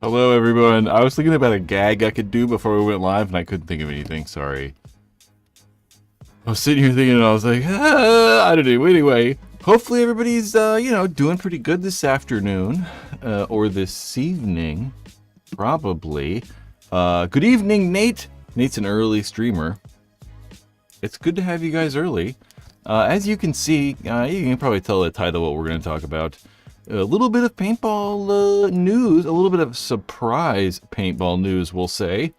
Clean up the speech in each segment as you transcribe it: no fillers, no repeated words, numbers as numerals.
Hello, everyone. I was thinking about a gag I could do before we went live, and I couldn't think of anything. Sorry. I was sitting here thinking, and I was like, I don't know. Anyway, hopefully everybody's, doing pretty good this afternoon, or this evening, probably. Good evening, Nate. Nate's an early streamer. It's good to have you guys early. As you can see, you can probably tell the title what we're going to talk about. A little bit of paintball news, a little bit of surprise paintball news, we'll say.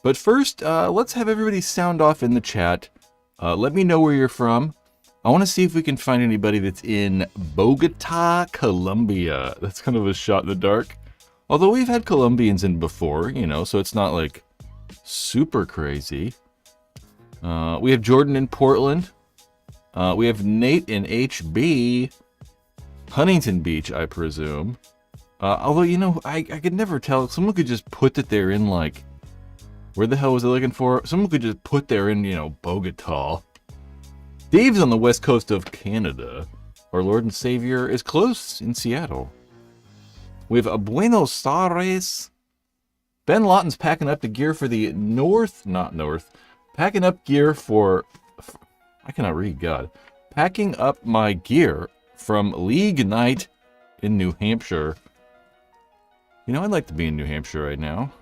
But first, let's have everybody sound off in the chat. Let me know where you're from. I want to see if we can find anybody that's in Bogota, Colombia. That's kind of a shot in the dark. Although we've had Colombians in before, so it's not like super crazy. We have Jordan in Portland. We have Nate in HB. Huntington Beach, I presume. Although, I could never tell. Someone could just put that they're in, like, where the hell was I looking for? Someone could just put they're in, Bogota. Dave's on the west coast of Canada. Our Lord and Savior is close in Seattle. We have Buenos Aires. Ben Lawton's packing up the gear for the packing up gear for, I cannot read, God. Packing up my gear from League Night in New Hampshire. I'd like to be in New Hampshire right now.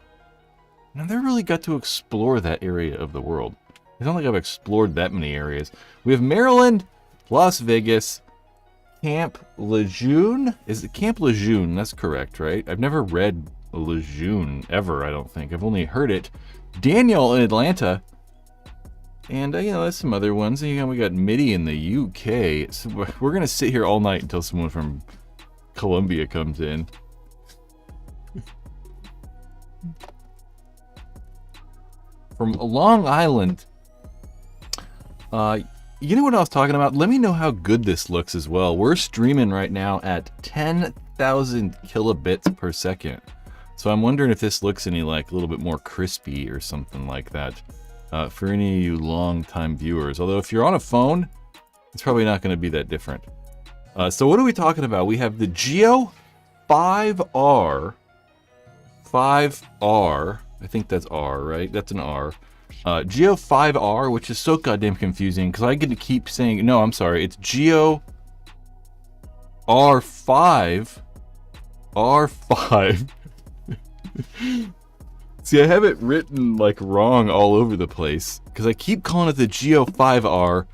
I never really got to explore that area of the world. It's not like I've explored that many areas. We have Maryland, Las Vegas, Camp Lejeune. Is it Camp Lejeune? That's correct, right? I've never read Lejeune ever, I don't think. I've only heard it. Daniel in Atlanta. And, there's some other ones. We got Mitty in the UK. So we're going to sit here all night until someone from Colombia comes in. From Long Island. You know what I was talking about? Let me know how good this looks as well. We're streaming right now at 10,000 kilobits per second. So I'm wondering if this looks any, like, a little bit more crispy or something like that. For any of you long-time viewers. Although if you're on a phone, it's probably not going to be that different. So what are we talking about? We have the Geo 5R. 5R. I think that's R, right? That's an R. Geo 5R, which is so goddamn confusing because I get to keep saying, no, I'm sorry. It's Geo R5. R5. See, I have it written, like, wrong all over the place, because I keep calling it the Geo 5R.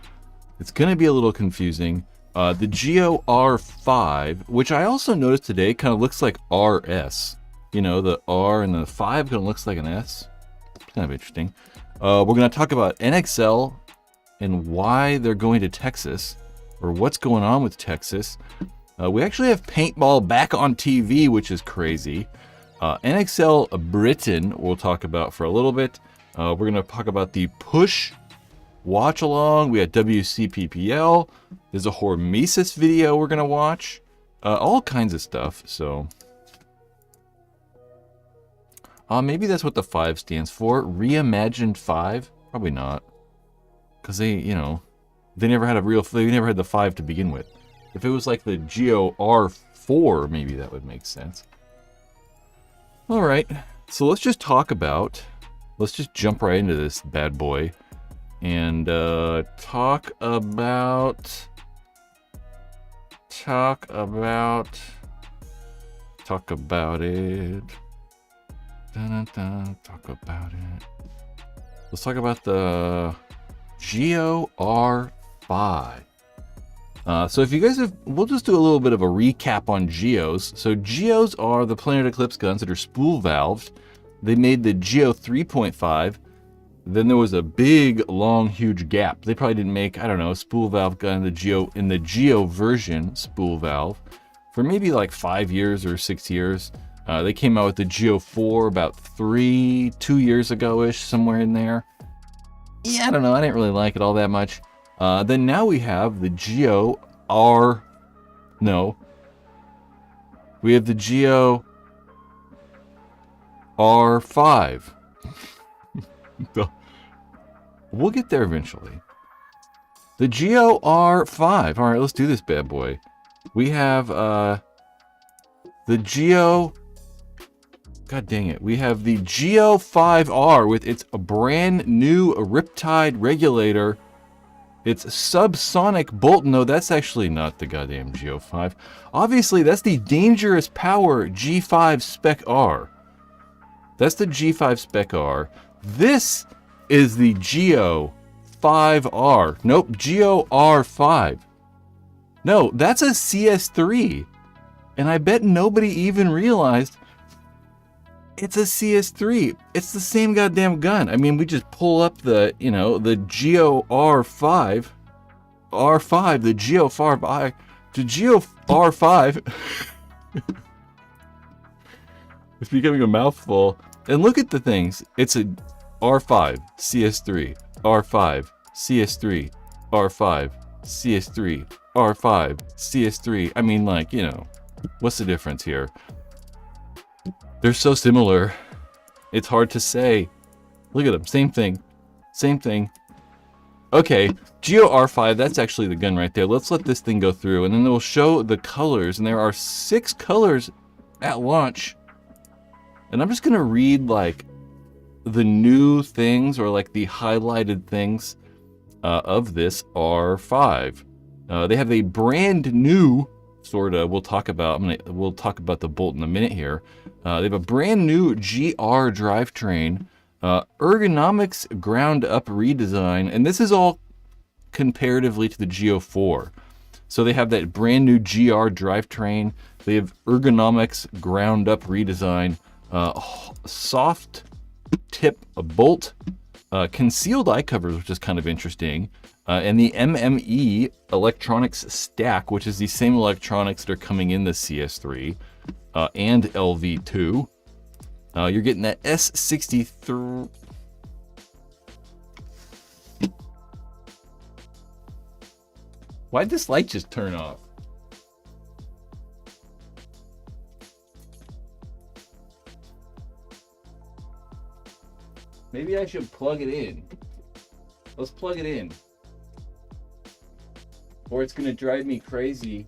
It's going to be a little confusing. The Geo R5, which I also noticed today, kind of looks like RS. The R and the 5 kind of looks like an S. It's kind of interesting. We're going to talk about NXL and why they're going to Texas, or what's going on with Texas. We actually have Paintball back on TV, which is crazy. NXL Britain we'll talk about for a little bit. We're going to talk about the Push watch along. We had WCPPL. There's a Hormesis video we're going to watch. All kinds of stuff. So maybe that's what the 5 stands for. Reimagined 5? Probably not. Because they never had they never had the 5 to begin with. If it was like the Geo R4, maybe that would make sense. All right, so let's just jump right into this bad boy and talk about it. Let's talk about the Geo R5. So if you guys we'll just do a little bit of a recap on Geos. So Geos are the Planet Eclipse guns that are spool valved. They made the Geo 3.5. Then there was a big, long, huge gap. They probably didn't make, I don't know, a spool valve gun in the Geo version spool valve for maybe like 5 years or 6 years. They came out with the Geo 4 about 2 years ago-ish, somewhere in there. Yeah, I don't know. I didn't really like it all that much. Then now we have the Geo we have the Geo R5. We'll get there eventually. The Geo R5. All right, let's do this bad boy. We have the Geo God dang it. We have the Geo 5R with its brand new Riptide regulator. It's subsonic bolt. No, that's actually not the goddamn Geo 5. Obviously, that's the Dangerous Power G5 Spec R. That's the G5 Spec R. This is the Geo 5R. Nope, Geo R5. No, that's a CS3. And I bet nobody even realized it's a CS3. It's the same goddamn gun. I mean, we just pull up the, you know, the Geo R5. R5, the Geo 5I. The Geo R5. It's becoming a mouthful. And look at the things. It's a R5, CS3, R5, CS3, R5, CS3, R5, CS3. I mean, like, you know, what's the difference here? They're so similar. It's hard to say. Look at them. Same thing. Same thing. Okay, Geo R5, that's actually the gun right there. Let's let this thing go through, and then we'll show the colors. And there are 6 colors at launch. And I'm just going to read, like, the new things, or, like, the highlighted things of this R5. They have a brand new, sort of, we'll talk about the bolt in a minute here. They have a brand new GR drivetrain, ergonomics ground up redesign, and this is all comparatively to the Geo 4. So they have that brand new GR drivetrain. They have ergonomics ground up redesign, soft tip bolt, concealed eye covers, which is kind of interesting, and the MME electronics stack, which is the same electronics that are coming in the CS3 and LV2. You're getting that S63. Why'd this light just turn off? Maybe I should plug it in. Let's plug it in. Or it's gonna drive me crazy.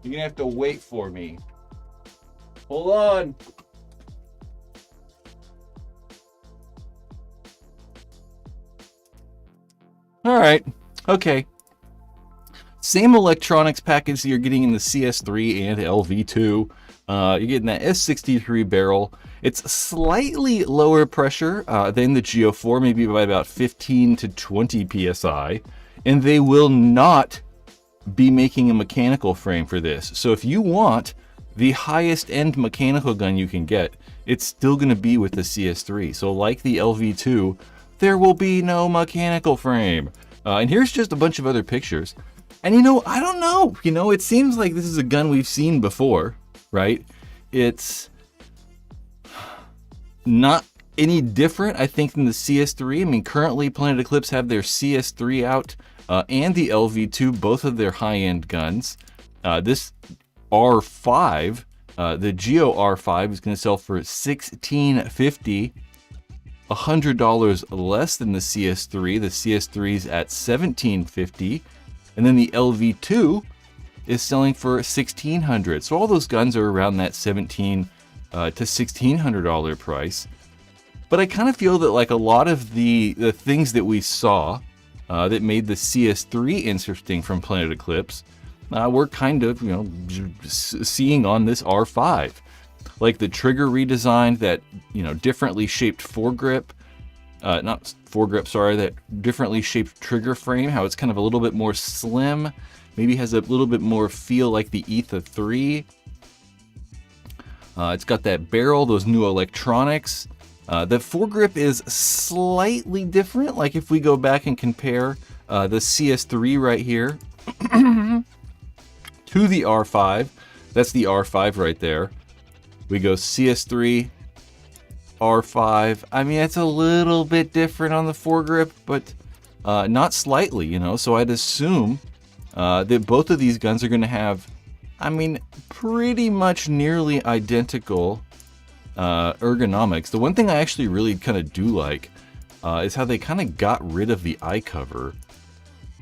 You're gonna have to wait for me. Hold on. All right, okay. Same electronics package that you're getting in the CS3 and LV2. You're getting that S63 barrel. It's slightly lower pressure than the Geo 4, maybe by about 15 to 20 PSI. And they will not be making a mechanical frame for this. So if you want the highest end mechanical gun you can get, it's still going to be with the CS3. So like the LV2, there will be no mechanical frame. And here's just a bunch of other pictures. And you know, I don't know, you know, it seems like this is a gun we've seen before, right? It's not any different, I think, than the CS3. I mean, currently Planet Eclipse have their CS3 out and the LV2, both of their high-end guns. This R5, the Geo R5, is going to sell for $1,650, $100 less than the CS3. The CS3's at $1,750. And then the LV2 is selling for $1,600. So all those guns are around that $1,700 to $1,600 price. But I kind of feel that like a lot of the things that we saw that made the CS3 interesting from Planet Eclipse, we're kind of, you know, seeing on this R5. Like the trigger redesign, that, you know, differently shaped foregrip. Not foregrip, sorry, that differently shaped trigger frame, how it's kind of a little bit more slim, maybe has a little bit more feel like the Etha 3. It's got that barrel, those new electronics. The foregrip is slightly different, like if we go back and compare the CS3 right here to the R5, that's the R5 right there. We go CS3, R5. I mean, it's a little bit different on the foregrip, but not slightly, you know. So I'd assume that both of these guns are going to have, I mean, pretty much nearly identical ergonomics. The one thing I actually really kind of do like is how they kind of got rid of the eye cover.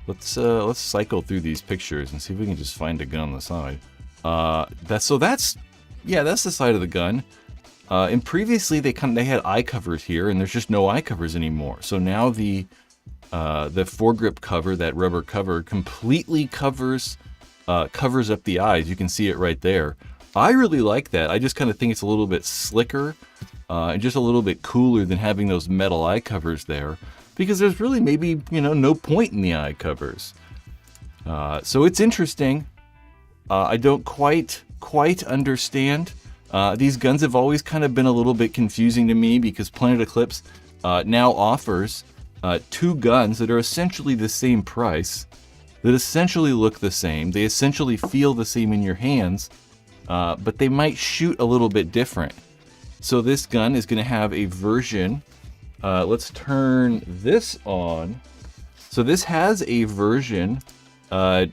Let's cycle through these pictures and see if we can just find a gun on the side. That's the side of the gun. And previously they had eye covers here, and there's just no eye covers anymore. So now the foregrip cover, that rubber cover, completely covers up the eyes. You can see it right there. I really like that. I just kind of think it's a little bit slicker and just a little bit cooler than having those metal eye covers there, because there's really maybe, no point in the eye covers. So it's interesting. I don't quite understand. These guns have always kind of been a little bit confusing to me, because Planet Eclipse now offers 2 guns that are essentially the same price, that essentially look the same, they essentially feel the same in your hands, but they might shoot a little bit different. So this gun is going to have a version, let's turn this on. So this has a version, I'm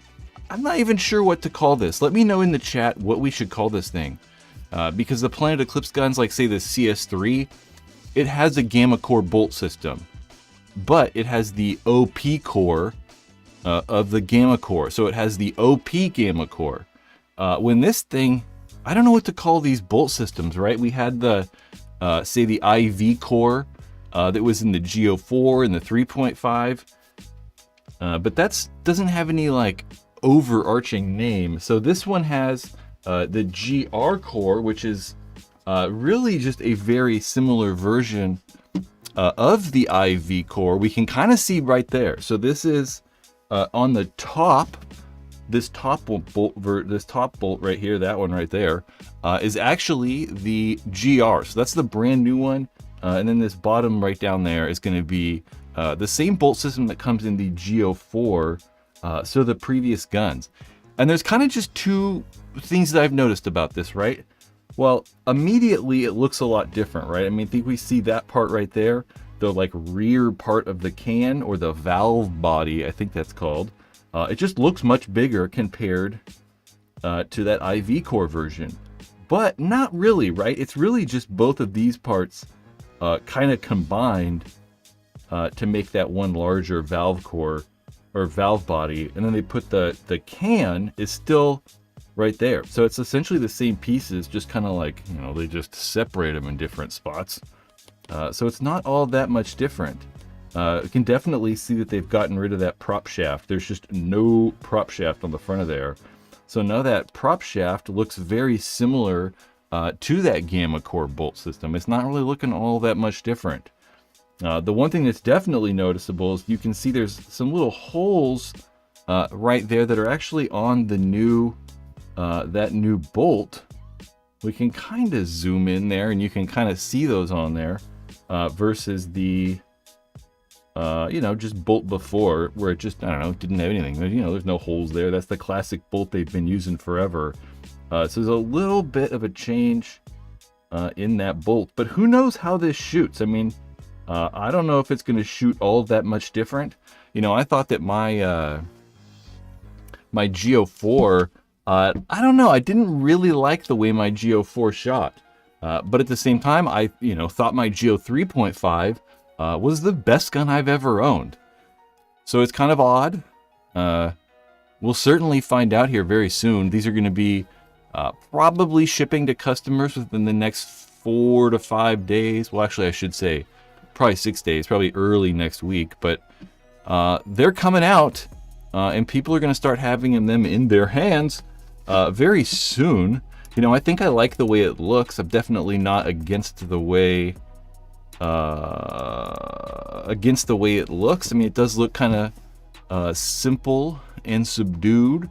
not even sure what to call this. Let me know in the chat what we should call this thing. Because the Planet Eclipse guns, like say the CS3, it has a gamma core bolt system, but it has the OP core of the gamma core. So it has the OP gamma core. When this thing, I don't know what to call these bolt systems, right? We had the, say the IV core that was in the Geo 4 and the 3.5, but that doesn't have any like overarching name. So this one has the GR core, which is really just a very similar version of the IV core. We can kind of see right there. So this is on the top. This top bolt right here, that one right there, is actually the GR. So that's the brand new one. And then this bottom right down there is going to be the same bolt system that comes in the Geo 4. So the previous guns. And there's kind of just 2 things that I've noticed about this, right? Well, immediately it looks a lot different, right? I mean, I think we see that part right there, the like rear part of the can, or the valve body, I think that's called. It just looks much bigger compared to that IV core version, but not really, right? It's really just both of these parts kind of combined to make that one larger valve core or valve body, and then they put the can is still right there. So it's essentially the same pieces, just kind of like, they just separate them in different spots. So it's not all that much different. You can definitely see that they've gotten rid of that prop shaft. There's just no prop shaft on the front of there. So now that prop shaft looks very similar to that gamma core bolt system. It's not really looking all that much different. The one thing that's definitely noticeable is you can see there's some little holes right there that are actually on the new, that new bolt. We can kind of zoom in there and you can kind of see those on there versus the, just bolt before, where it just, I don't know, didn't have anything. There's no holes there. That's the classic bolt they've been using forever. So there's a little bit of a change in that bolt, but who knows how this shoots? I mean, I don't know if it's going to shoot all that much different. I thought that my my Geo 4, I don't know, I didn't really like the way my Geo 4 shot. But at the same time, I thought my Geo 3.5 was the best gun I've ever owned. So it's kind of odd. We'll certainly find out here very soon. These are going to be probably shipping to customers within the next 4 to 5 days. Well, actually, I should say probably 6 days, probably early next week. But they're coming out, and people are going to start having them in their hands very soon. I think I like the way it looks. I'm definitely not against the way it looks. I mean, it does look kind of simple and subdued.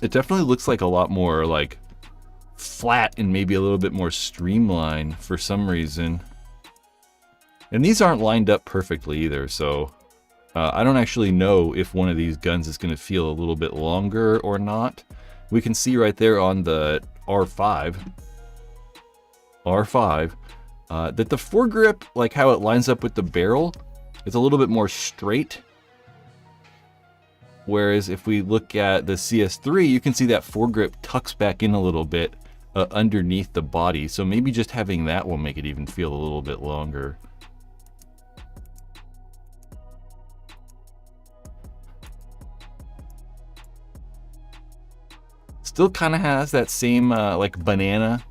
It definitely looks like a lot more like flat and maybe a little bit more streamlined for some reason. And these aren't lined up perfectly either, so I don't actually know if one of these guns is going to feel a little bit longer or not. We can see right there on the R5 that the foregrip, like how it lines up with the barrel, is a little bit more straight. Whereas if we look at the CS3, you can see that foregrip tucks back in a little bit underneath the body. So maybe just having that will make it even feel a little bit longer. Still kind of has that same like banana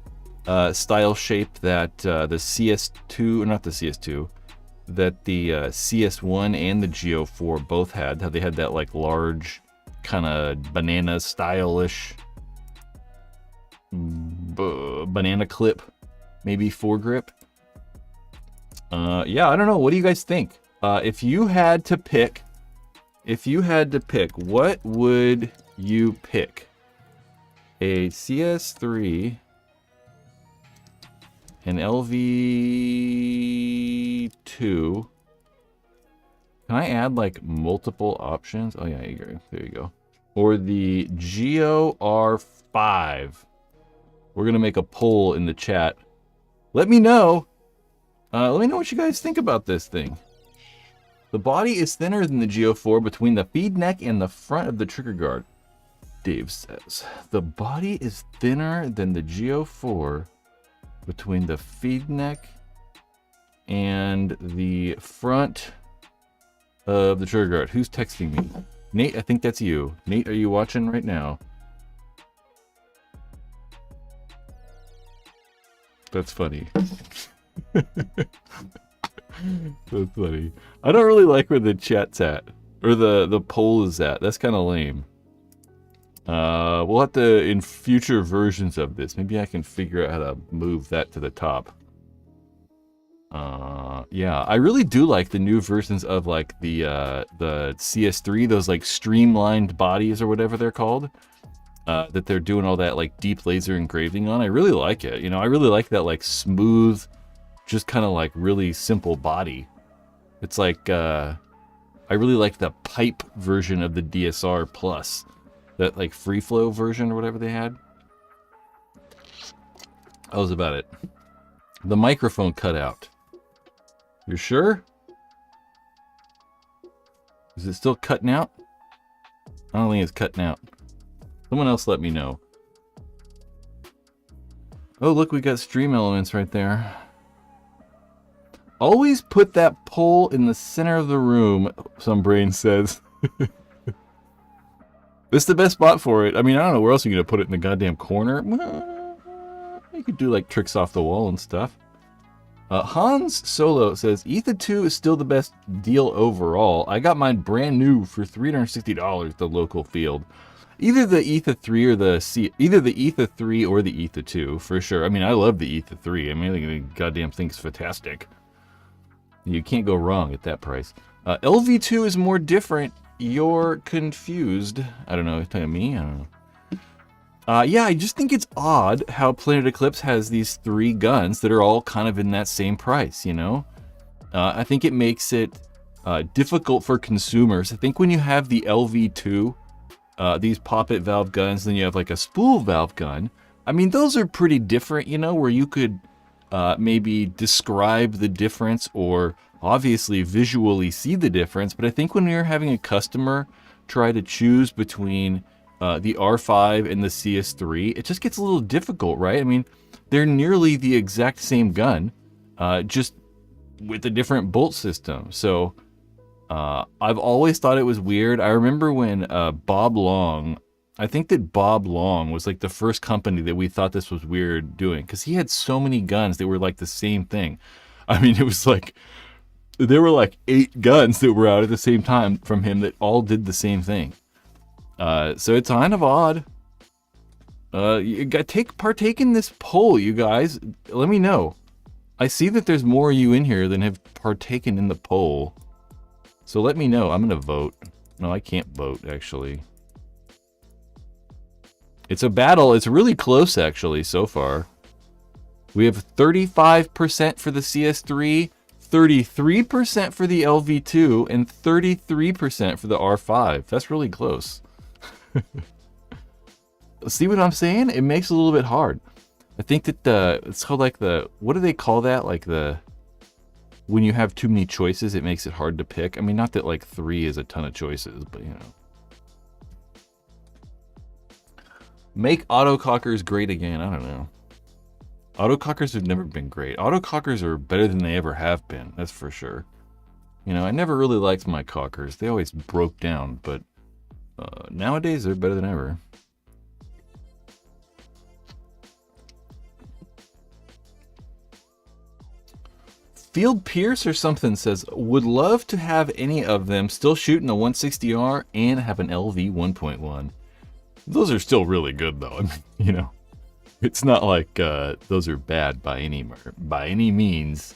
style shape that the CS2, or not the CS2, that the CS1 and the Geo 4 both had. How they had that like large kind of banana stylish banana clip, maybe foregrip. Yeah, I don't know. What do you guys think? If you had to pick, what would you pick? A CS3, an LV2. Can I add like multiple options? Oh yeah, there you go. Or the Geo R5. We're gonna make a poll in the chat. Let me know. Let me know what you guys think about this thing. The body is thinner than the Geo 4 between the feed neck and the front of the trigger guard. Dave says the body is thinner than the Geo 4 between the feed neck and the front of the trigger guard. Who's texting me? Nate, I think that's you. Nate, are you watching right now? That's funny. That's funny. I don't really like where the chat's at, or the poll is at. That's kind of lame. We'll have to, in future versions of this, maybe I can figure out how to move that to the top. Yeah, I really do like the new versions of like the CS3, those like streamlined bodies or whatever they're called. That they're doing all that like deep laser engraving on. I really like it. You know, I really like that like smooth, just kind of like really simple body. It's like, I really like the pipe version of the DSR Plus. That like free flow version or whatever they had. That was about it. The microphone cut out. You're sure? Is it still cutting out? I don't think it's cutting out. Someone else let me know. Oh, look, we got stream elements right there. Always put that pole in the center of the room, some brain says. This is the best spot for it. I mean, I don't know where else you're going to put it in the goddamn corner. Well, you could do like tricks off the wall and stuff. Hans Solo says, Ether 2 is still the best deal overall. I got mine brand new for $360 at the local field. Either the Ether 3 or either the Ether 3 or the Ether 2, for sure. I mean, I love the Ether 3. I mean, I think the goddamn thing's fantastic. You can't go wrong at that price. LV2 is more different. You're confused. I don't know. You're telling me? I don't know. Yeah, I just think it's odd how Planet Eclipse has these 3 guns that are all kind of in that same price, you know? I think it makes it difficult for consumers. I think when you have the LV2, these poppet valve guns, then you have like a spool valve gun. I mean, those are pretty different, you know, where you could maybe describe the difference or obviously visually see the difference. But I think when you're having a customer try to choose between the R5 and the CS3, it just gets a little difficult, right? I mean, they're nearly the exact same gun, just with a different bolt system. So I've always thought it was weird. I remember when Bob Long, I think that Bob Long was like the first company that we thought this was weird doing, because he had so many guns that were like the same thing. I mean, it was like, there were like 8 guns that were out at the same time from him that all did the same thing. So it's kind of odd. You got partake in this poll, you guys. Let me know. I see that there's more of you in here than have partaken in the poll. So let me know. I'm going to vote. No, I can't vote, actually. It's a battle. It's really close, actually, so far. We have 35% for the CS3, 33% for the LV2, and 33% for the R5. That's really close. See what I'm saying? It makes it a little bit hard. I think that it's called like what do they call that? Like when you have too many choices, it makes it hard to pick. I mean, not that like 3 is a ton of choices, but you know. Make autocockers great again. I don't know. Autocockers have never been great. Autocockers are better than they ever have been. That's for sure. You know, I never really liked my cockers. They always broke down, but nowadays they're better than ever. Field Pierce or something says, would love to have any of them, still shooting a 160R and have an LV 1.1. Those are still really good though. I mean, you know, it's not like those are bad by any means.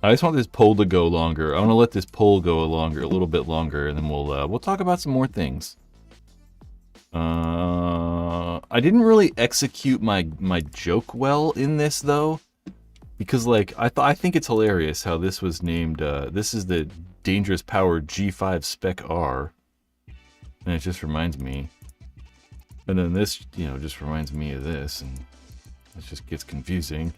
I just want this poll to go longer. I want to let this poll go a little bit longer, and then we'll talk about some more things. I didn't really execute my joke well in this though, because like I think it's hilarious how this was named. This is the Dangerous Power G5 Spec R, and it just reminds me. And then this, you know, just reminds me of this, and it just gets confusing.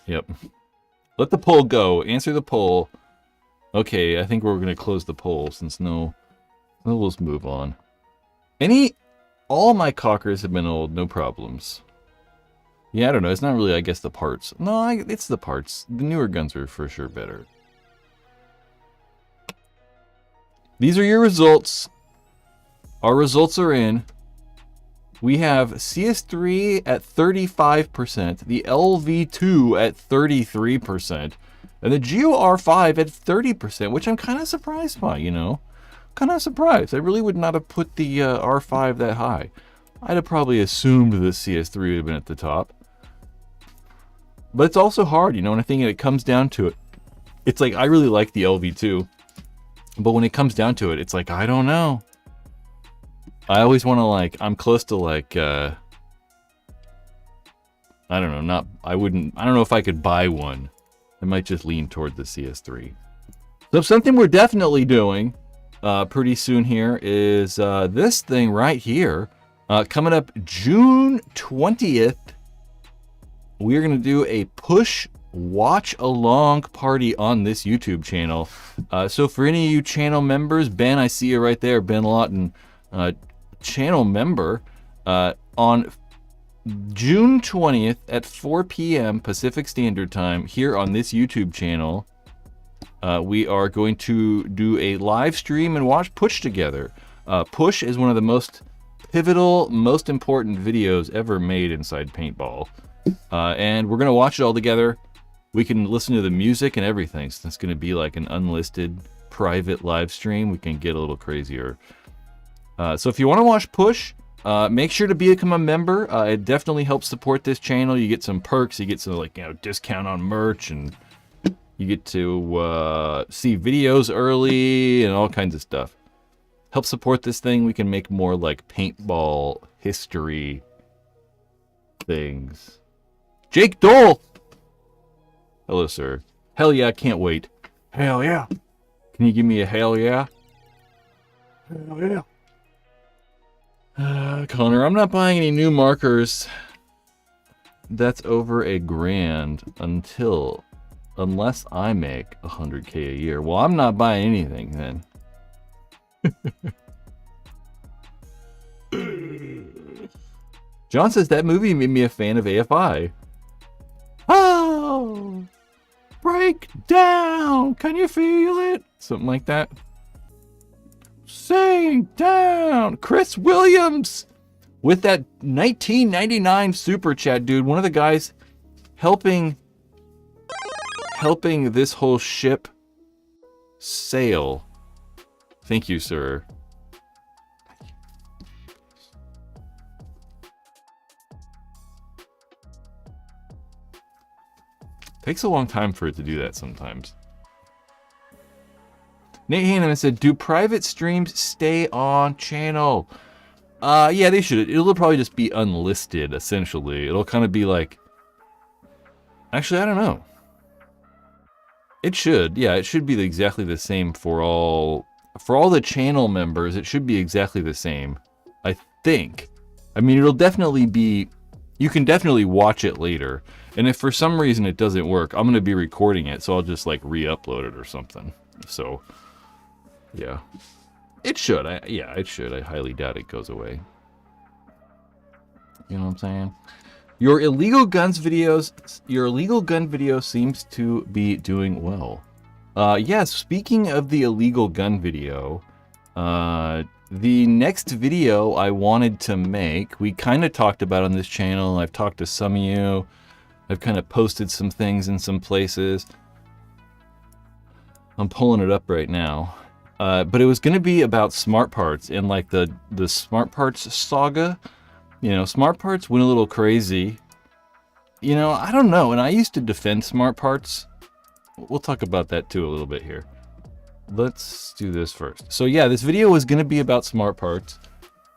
Yep. Let the poll go. Answer the poll. Okay, I think we're gonna close the poll since no, let's move on. All my cockers have been old, no problems. Yeah, I don't know. It's not really, I guess, the parts. No, it's the parts. The newer guns are for sure better. These are your results. Our results are in. We have CS3 at 35%, the LV2 at 33%, and the Geo R5 at 30%, which I'm kind of surprised by, you know? Kind of surprised. I really would not have put the R5 that high. I'd have probably assumed the CS3 would have been at the top. But it's also hard, you know, and I think when it comes down to it, it's like, I really like the LV2, but when it comes down to it, it's like, I don't know. I always want to, like, I'm close to, like, I don't know, I don't know if I could buy one. I might just lean toward the CS3. So something we're definitely doing pretty soon here is this thing right here. Coming up June 20th, we're going to do a push watch along party on this YouTube channel. So for any of you channel members, Ben, I see you right there, Ben Lawton, channel member, on June 20th at 4 p.m. Pacific Standard Time here on this YouTube channel, we are going to do a live stream and watch Push together. Push is one of the most pivotal, most important videos ever made inside Paintball. And we're going to watch it all together. We can listen to the music and everything. So it's going to be like an unlisted private live stream. We can get a little crazier. So if you want to watch Push, make sure to become a member. It definitely helps support this channel. You get some perks. You get some, like, you know, discount on merch, and you get to see videos early and all kinds of stuff. Help support this thing. We can make more like Paintball history things. Jake Dole! Hello, sir. Hell yeah, can't wait. Hell yeah. Can you give me a hell yeah? Hell yeah. Connor, I'm not buying any new markers. That's over $1,000 unless I make 100K a year. Well, I'm not buying anything then. John says that movie made me a fan of AFI. Oh, break down. Can you feel it? Something like that. Sing down. Chris Williams with that 1999 super chat, dude. One of the guys helping this whole ship sail. Thank you, sir. Takes a long time for it to do that sometimes. Nate Hanneman said, do private streams stay on channel? Yeah, they should. It'll probably just be unlisted, essentially. It'll kind of be like... Actually, I don't know. It should. Yeah, it should be exactly the same for all the channel members. It should be exactly the same, I think. I mean, it'll definitely be... You can definitely watch it later. And if for some reason it doesn't work, I'm going to be recording it, so I'll just, like, re-upload it or something. So... yeah, it should. Yeah, it should. I highly doubt it goes away. You know what I'm saying? Your illegal gun video seems to be doing well. Yes, speaking of the illegal gun video, The next video I wanted to make, we kind of talked about on this channel. I've talked to some of you. I've kind of posted some things in some places. I'm pulling it up right now. But it was going to be about smart parts and like the smart parts saga. You know, smart parts went a little crazy. You know, I don't know. And I used to defend smart parts. We'll talk about that too a little bit here. Let's do this first. So yeah, this video was going to be about smart parts.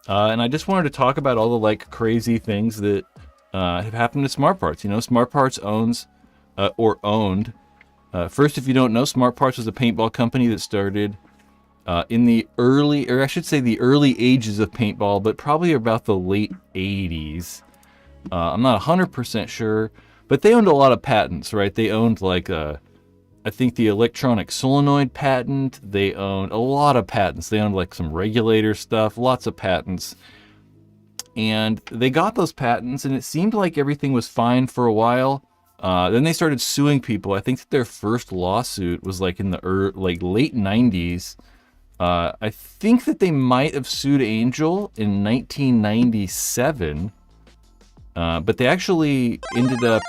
And I just wanted to talk about all the like crazy things that have happened to smart parts. You know, smart parts owns or owned. First, if you don't know, Smart Parts was a paintball company that started in the early, or I should say the early ages of paintball, but probably about the late 80s. I'm not 100% sure, but they owned a lot of patents, right? They owned like, I think the electronic solenoid patent. They owned a lot of patents. They owned like some regulator stuff, lots of patents. And they got those patents and it seemed like everything was fine for a while. Then they started suing people. I think that their first lawsuit was like in the late 90s. I think that they might have sued Angel in 1997. But they actually ended up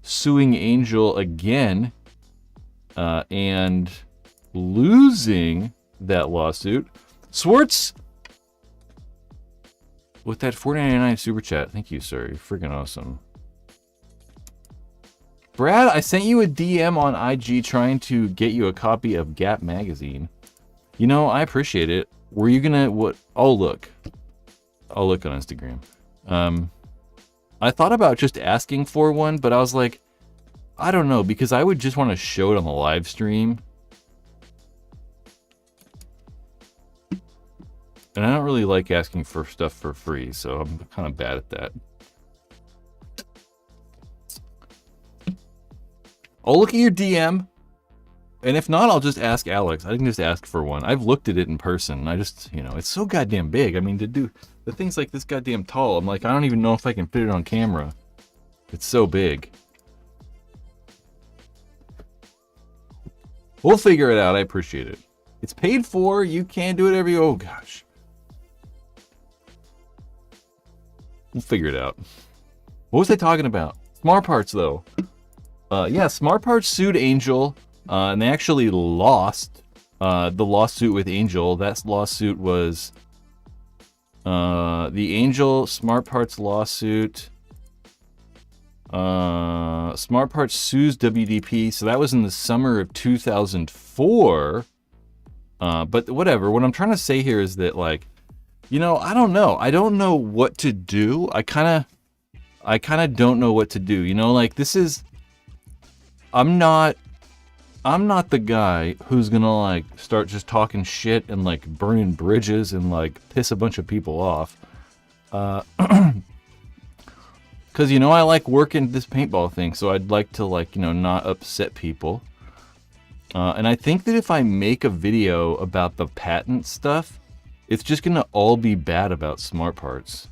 suing Angel again and losing that lawsuit. Swartz, with that $4.99 super chat. Thank you, sir. You're freaking awesome. Brad, I sent you a DM on IG trying to get you a copy of Gap magazine. You know, I appreciate it. Were you gonna what? Oh, look. I'll look on Instagram. I thought about just asking for one, but I was like, I don't know, because I would just want to show it on the live stream. And I don't really like asking for stuff for free, so I'm kind of bad at that. I'll look at your DM, and if not, I'll just ask Alex. I can just ask for one. I've looked at it in person. I just, you know, it's so goddamn big. I mean, to do the thing's like this goddamn tall. I'm like, I don't even know if I can fit it on camera. It's so big. We'll figure it out. I appreciate it. It's paid for. You can do it every. Oh gosh. We'll figure it out. What was I talking about? Smart Parts, though. Yeah, Smart Parts sued Angel, and they actually lost the lawsuit with Angel. That lawsuit was the Angel Smart Parts lawsuit. Smart Parts sues WDP, so that was in the summer of 2004. But whatever. What I'm trying to say here is that, like, you know, I don't know. I don't know what to do. I kind of don't know what to do. You know, like, this is. I'm not the guy who's gonna like start just talking shit and like burning bridges and like piss a bunch of people off. Cause you know, I like working this paintball thing, so I'd like to like, you know, not upset people. And I think that if I make a video about the patent stuff, it's just gonna all be bad about Smart Parts.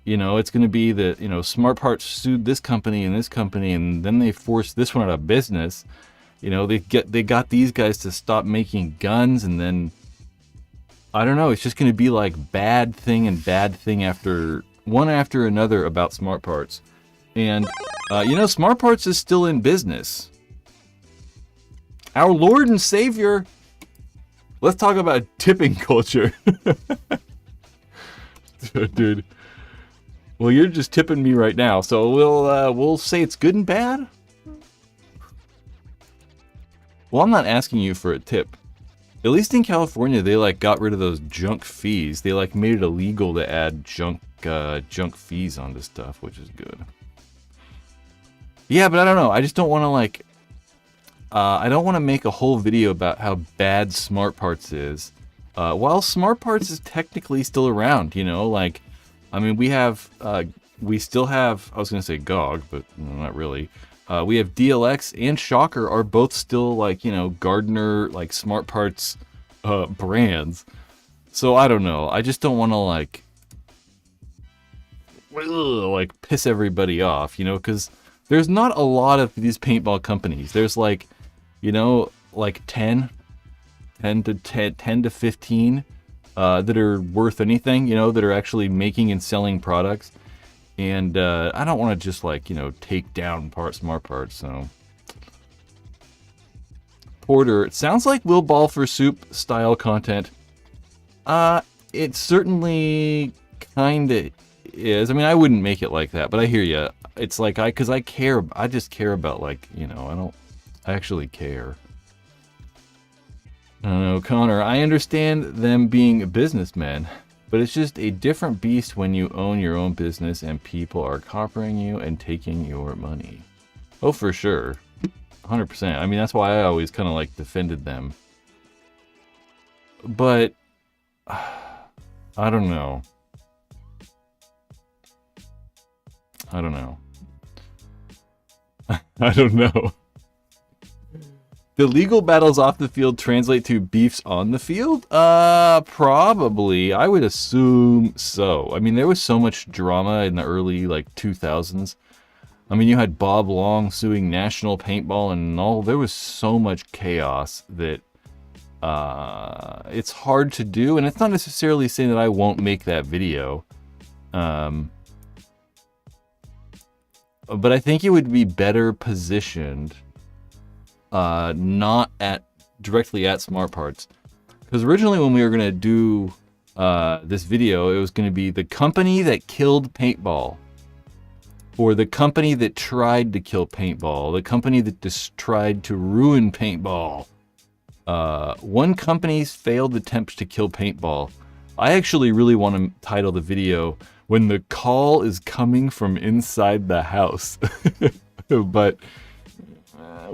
You know, it's going to be that, you know, Smart Parts sued this company, and then they forced this one out of business. You know, they got these guys to stop making guns, and then, I don't know, it's just going to be like bad thing and bad thing after one after another about Smart Parts. And, you know, Smart Parts is still in business. Our Lord and Savior. Let's talk about tipping culture. Dude. Well, you're just tipping me right now, so we'll say it's good and bad. Well, I'm not asking you for a tip. At least in California, they like got rid of those junk fees. They like made it illegal to add junk fees onto stuff, which is good. Yeah, but I don't know. I just don't want to like. I don't want to make a whole video about how bad Smart Parts is, while Smart Parts is technically still around. You know, like. I mean, we still have, I was going to say GOG, but not really. We have DLX and Shocker are both still like, you know, Gardner, like Smart Parts brands. So I don't know. I just don't want to like piss everybody off, you know, because there's not a lot of these paintball companies. There's like, you know, like 10. 10 to 15 that are worth anything, you know, that are actually making and selling products. And I don't want to just, like, you know, take down smart parts. So Porter, it sounds like Will Ball for Soup style content. It certainly kind of is. I mean, I wouldn't make it like that, but I hear you. It's like I just care about, like, you know, I actually care. I don't know, Connor, I understand them being businessmen, but it's just a different beast when you own your own business and people are copying you and taking your money. Oh, for sure. 100%. I mean, that's why I always kind of, like, defended them. But I don't know. I don't know. I don't know. The legal battles off the field translate to beefs on the field? Probably. I would assume so. I mean, there was so much drama in the early, like, 2000s. I mean, you had Bob Long suing National Paintball and all. There was so much chaos that it's hard to do. And it's not necessarily saying that I won't make that video. But I think it would be better positioned not directly at Smart Parts. Because originally when we were going to do this video, it was going to be the company that killed paintball. Or the company that tried to kill paintball. The company that just tried to ruin paintball. One company's failed attempts to kill paintball. I actually really want to title the video, When the Call is Coming from Inside the House. But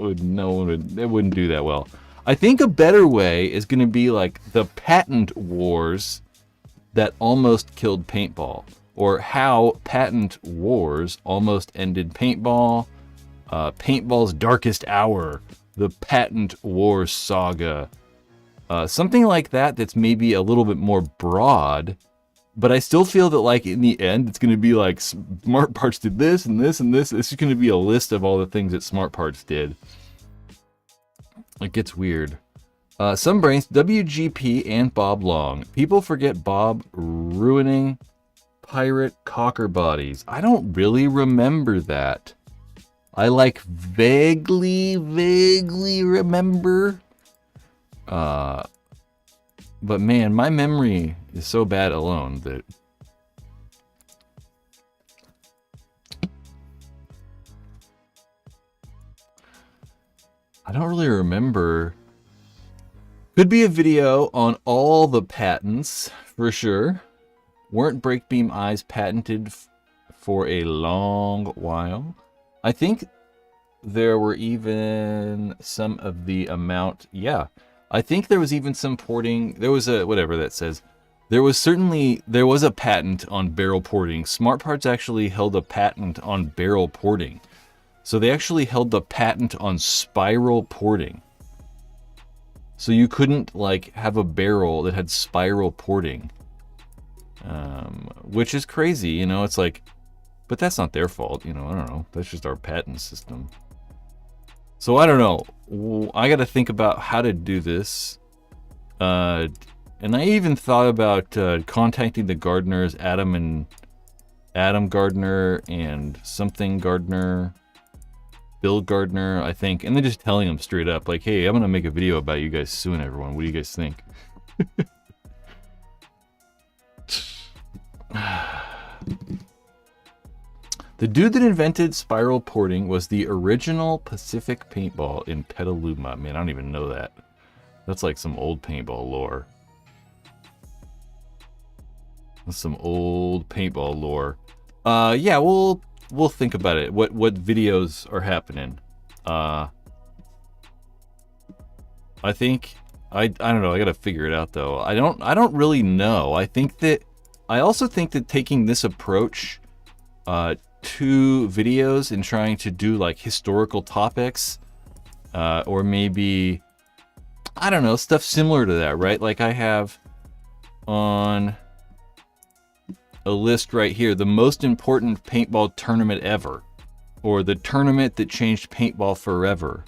it wouldn't do that well. I think a better way is going to be like the patent wars that almost killed paintball, or how patent wars almost ended paintball, paintball's darkest hour, the patent war saga, something like that. That's maybe a little bit more broad, but I still feel that, like, in the end, it's going to be like Smart Parts did this and this and this. This is going to be a list of all the things that Smart Parts did. It gets weird. Some brains, WGP and Bob Long. People forget Bob ruining pirate cocker bodies. I don't really remember that. I, like, vaguely remember. But man, my memory is so bad alone that I don't really remember. Could be a video on all the patents for sure. Weren't brake beam eyes patented for a long while? I think there were even some of the amount. Yeah. I think there was even some porting. There was a, whatever that says. There was a patent on barrel porting. Smart Parts actually held a patent on barrel porting. So they actually held the patent on spiral porting. So you couldn't, like, have a barrel that had spiral porting. Which is crazy, you know, it's like, but that's not their fault, you know, I don't know. That's just our patent system. So I don't know. I got to think about how to do this. And I even thought about contacting the gardeners, Adam Gardner and something Gardner, Bill Gardner, I think, and then just telling them straight up, like, hey, I'm going to make a video about you guys suing everyone. What do you guys think? The dude that invented spiral porting was the original Pacific Paintball in Petaluma. Man, I don't even know that. That's like some old paintball lore. That's some old paintball lore. Yeah, we'll think about it. What videos are happening? I think I don't know. I gotta figure it out though. I don't really know. I also think that taking this approach to videos and trying to do like historical topics, or maybe, I don't know, stuff similar to that, right? Like I have on a list right here, the most important paintball tournament ever, or the tournament that changed paintball forever.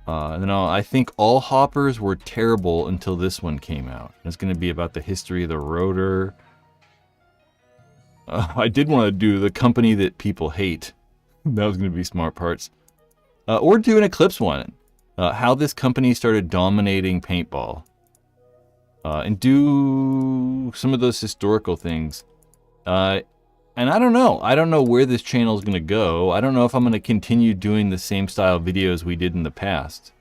And then I think all hoppers were terrible until this one came out. It's going to be about the history of the rotor. I did want to do the company that people hate. That was going to be Smart Parts. Or do an Eclipse one. How this company started dominating paintball. And do some of those historical things. And I don't know. I don't know where this channel is going to go. I don't know if I'm going to continue doing the same style videos we did in the past.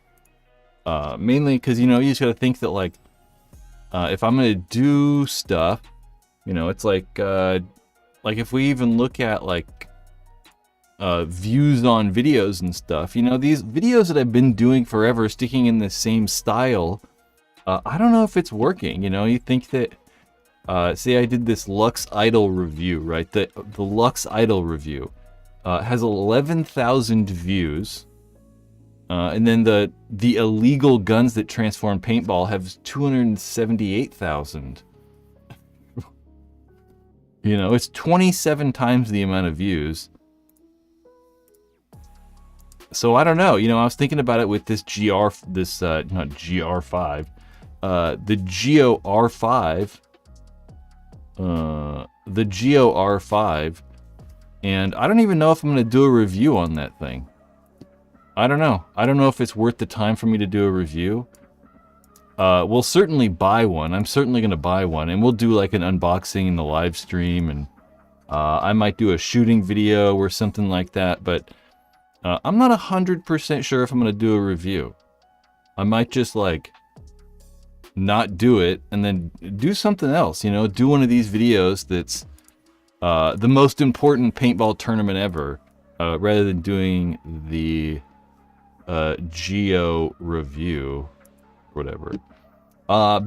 Mainly because, you know, you just got to think that, like, if I'm going to do stuff, you know, it's like if we even look at, like, views on videos and stuff, you know, these videos that I've been doing forever, sticking in the same style, I don't know if it's working. You know, you think that, say I did this Lux Idol review, right? The Lux Idol review has 11,000 views. And then the illegal guns that transform paintball have 278,000. You know, it's 27 times the amount of views. So I don't know. You know, I was thinking about it with this not GR5, the Geo R5. The Geo R5, and I don't even know if I'm going to do a review on that thing. I don't know. I don't know if it's worth the time for me to do a review. We'll certainly buy one. I'm certainly going to buy one, and we'll do like an unboxing in the live stream, and I might do a shooting video or something like that, but I'm not 100% sure if I'm going to do a review. I might just, like, not do it and then do something else, you know, do one of these videos that's the most important paintball tournament ever, rather than doing the Geo review or whatever.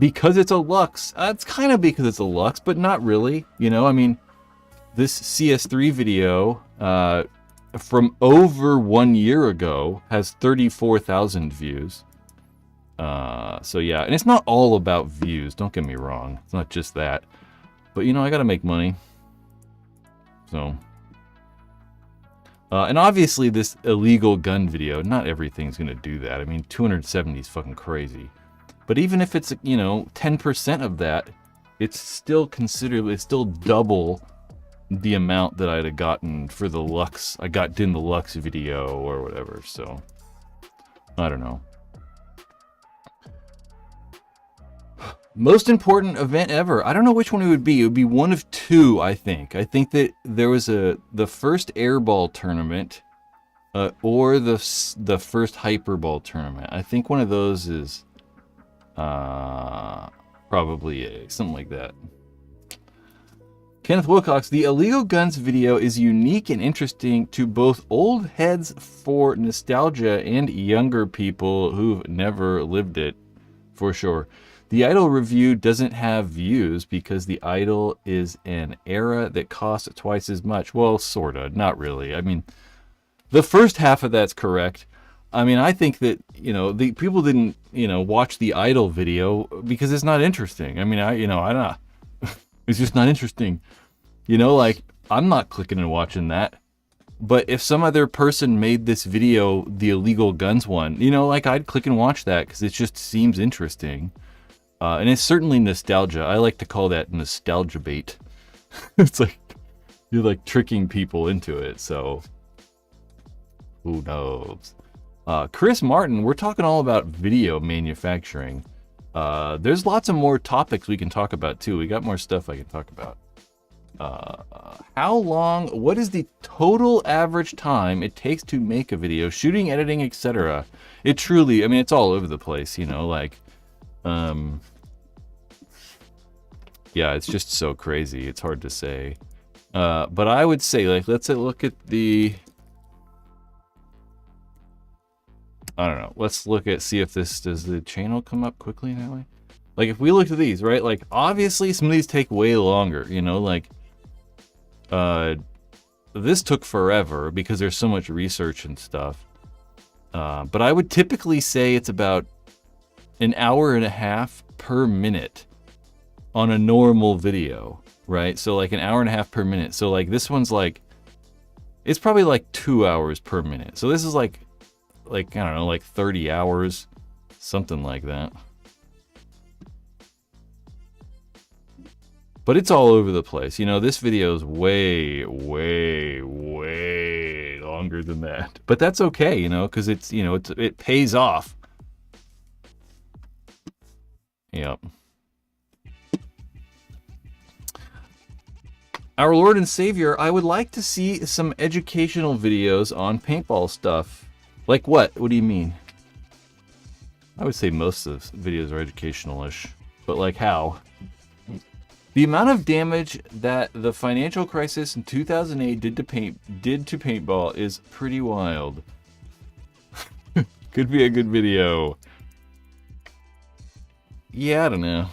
Because it's a Lux. It's kind of because it's a Lux, but not really, you know. I mean, this CS3 video from over 1 year ago has 34,000 views. So yeah, and it's not all about views, don't get me wrong. It's not just that. But, you know, I gotta make money. So. And obviously this illegal gun video, not everything's gonna do that. I mean, 270 is fucking crazy. But even if it's, you know, 10% of that, it's still considerably, it's still double the amount that I'd have gotten for the Lux. I got in the Lux video or whatever, so. I don't know. Most important event ever. I don't know which one it would be. It would be one of two, I think. I think that there was the first airball tournament, or the first hyperball tournament. I think one of those is probably something like that. Kenneth Wilcox, the illegal guns video is unique and interesting to both old heads for nostalgia and younger people who've never lived it, for sure. The Idol review doesn't have views because the Idol is an era that costs twice as much. Well, sorta, not really. I mean, the first half of that's correct. I mean, I think that, you know, the people didn't, you know, watch the Idol video because it's not interesting. I mean, I don't know. It's just not interesting. You know, like, I'm not clicking and watching that. But if some other person made this video, the illegal guns one, you know, like, I'd click and watch that because it just seems interesting. And it's certainly nostalgia. I like to call that nostalgia bait. It's like, you're like tricking people into it, so who knows? Chris Martin, we're talking all about video manufacturing. There's lots of more topics we can talk about too. We got more stuff I can talk about. How long, what is the total average time it takes to make a video, shooting, editing, etc.? It truly, I mean, it's all over the place, you know, like, yeah, it's just so crazy. It's hard to say. But I would say, like, let's look at the, I don't know. Let's look at, see if this, does the channel come up quickly that way? Like, if we look at these, right? Like, obviously some of these take way longer, you know, like, this took forever because there's so much research and stuff. But I would typically say it's about an hour and a half per minute on a normal video, right? So like an hour and a half per minute. So like this one's like, it's probably like 2 hours per minute. So this is like like, I don't know, like 30 hours, something like that. But it's all over the place. You know, this video is way longer than that. But that's okay, you know, because it's, you know, it pays off. Yep. Our Lord and Savior, I would like to see some educational videos on paintball stuff. Like what? What do you mean? I would say most of the videos are educational-ish. But like how? The amount of damage that the financial crisis in 2008 did to paintball is pretty wild. Could be a good video. Yeah, I don't know.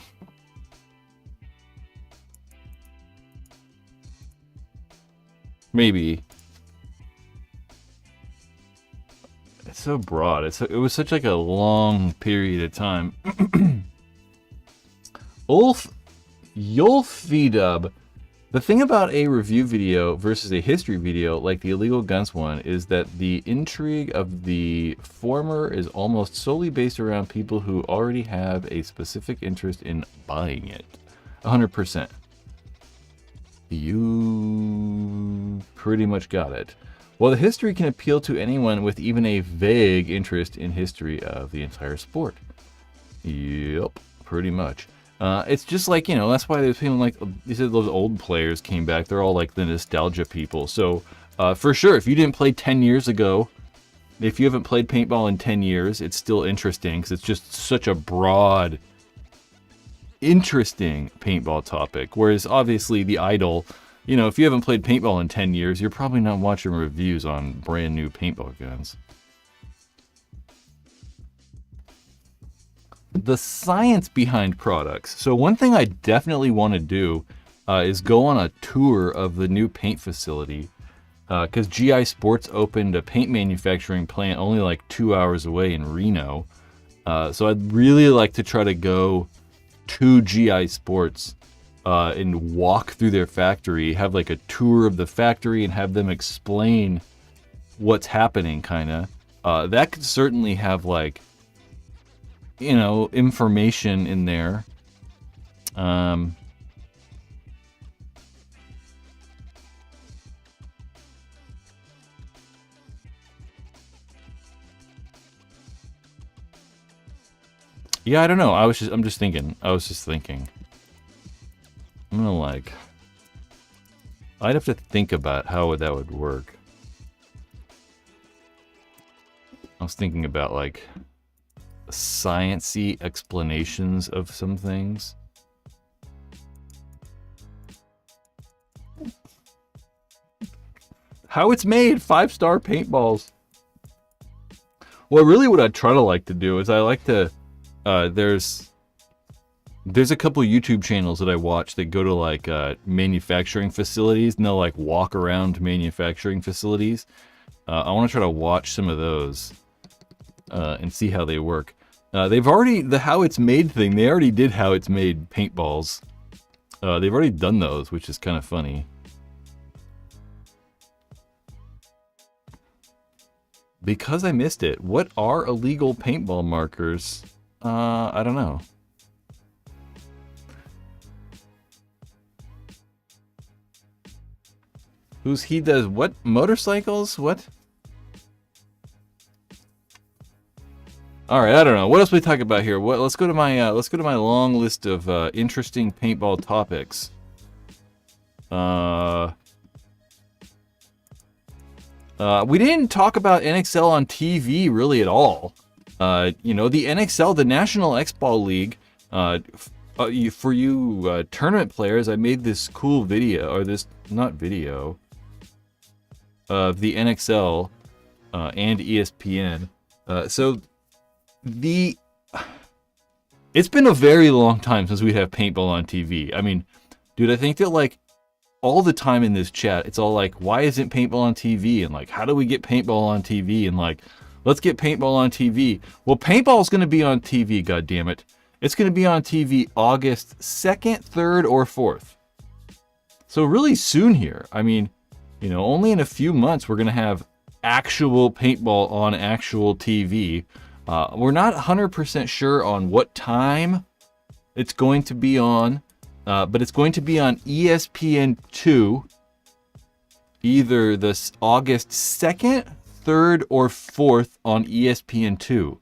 Maybe. It's so broad. It was such like a long period of time. Yulfidub. The thing about a review video versus a history video, like the illegal guns one, is that the intrigue of the former is almost solely based around people who already have a specific interest in buying it. 100%. You pretty much got it. Well, the history can appeal to anyone with even a vague interest in history of the entire sport. Yep, pretty much. It's just like, you know, that's why there's people like, you said those old players came back. They're all like the nostalgia people. So, for sure, if you didn't play 10 years ago, if you haven't played paintball in 10 years, it's still interesting because it's just such a broad, interesting paintball topic. Whereas, obviously, the idol, you know, if you haven't played paintball in 10 years, you're probably not watching reviews on brand new paintball guns. The science behind products. So one thing I definitely want to do is go on a tour of the new paint facility, because GI Sports opened a paint manufacturing plant only like 2 hours away in Reno. So I'd really like to try to go to GI Sports and walk through their factory, have like a tour of the factory and have them explain what's happening, kind of. That could certainly have like, you know, information in there. Yeah, I don't know. I'm just thinking. I'm gonna like, I'd have to think about how that would work. I was thinking about like science-y explanations of some things. How it's made, 5-star paintballs. Well, really what I'd try to like to do is I like to, there's a couple YouTube channels that I watch that go to like manufacturing facilities and they'll like walk around manufacturing facilities. I want to try to watch some of those and see how they work. They've already, the how it's made thing, they already did how it's made paintballs. They've already done those, which is kind of funny. Because I missed it, what are illegal paintball markers? I don't know. He does what? Motorcycles? What? All right, I don't know. What else we talk about here? Let's go to my long list of interesting paintball topics. We didn't talk about NXL on TV really at all. You know, the NXL, the National X-Ball League. For you tournament players, I made this cool video, or this not video, of the NXL and ESPN. It's been a very long time since we have paintball on TV. I mean, dude, I think that like all the time in this chat, it's all like, why isn't paintball on TV? And like, how do we get paintball on TV? And like, let's get paintball on TV. Well, paintball's going to be on TV, goddammit. It's going to be on TV August 2nd, 3rd, or 4th. So really soon here. I mean, you know, only in a few months we're going to have actual paintball on actual TV. We're not 100% sure on what time it's going to be on, but it's going to be on ESPN2, either this August 2nd, 3rd, or 4th on ESPN2.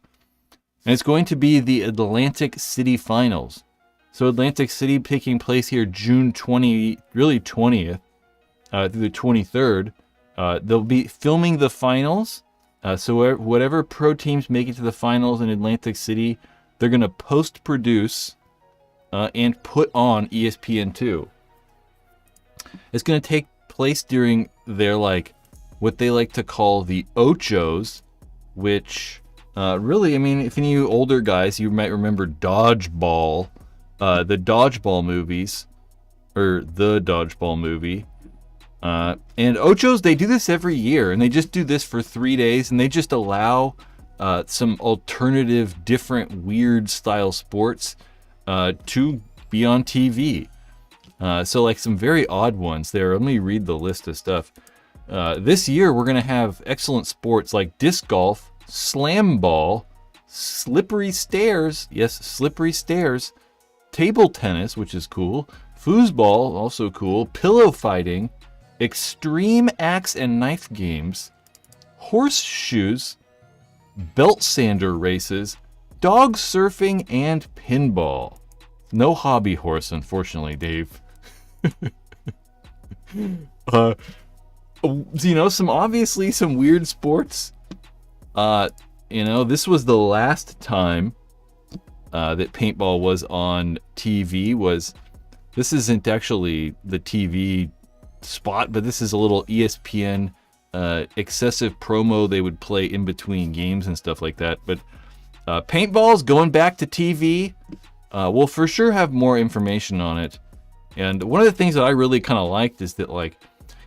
And it's going to be the Atlantic City Finals. So Atlantic City taking place here June 20th through the 23rd. They'll be filming the finals. So whatever pro teams make it to the finals in Atlantic City, they're going to post-produce and put on ESPN2. It's going to take place during their, like, what they like to call the Ochos, which really, I mean, if any of you older guys, you might remember Dodgeball, the Dodgeball movies, or the Dodgeball movie. And Ochos, they do this every year, and they just do this for 3 days, and they just allow some alternative, different, weird style sports to be on TV. So like some very odd ones there. Let me read the list of stuff. This year, we're going to have excellent sports like disc golf, slam ball, slippery stairs, yes, slippery stairs, table tennis, which is cool, foosball, also cool, pillow fighting, extreme axe and knife games, horseshoes, belt sander races, dog surfing, and pinball. No hobby horse, unfortunately, Dave. You know, some weird sports. You know, this was the last time that paintball was on TV. This isn't actually the TV spot, but this is a little ESPN excessive promo they would play in between games and stuff like that. But paintball's going back to TV. We'll for sure have more information on it. And one of the things that I really kind of liked is that, like,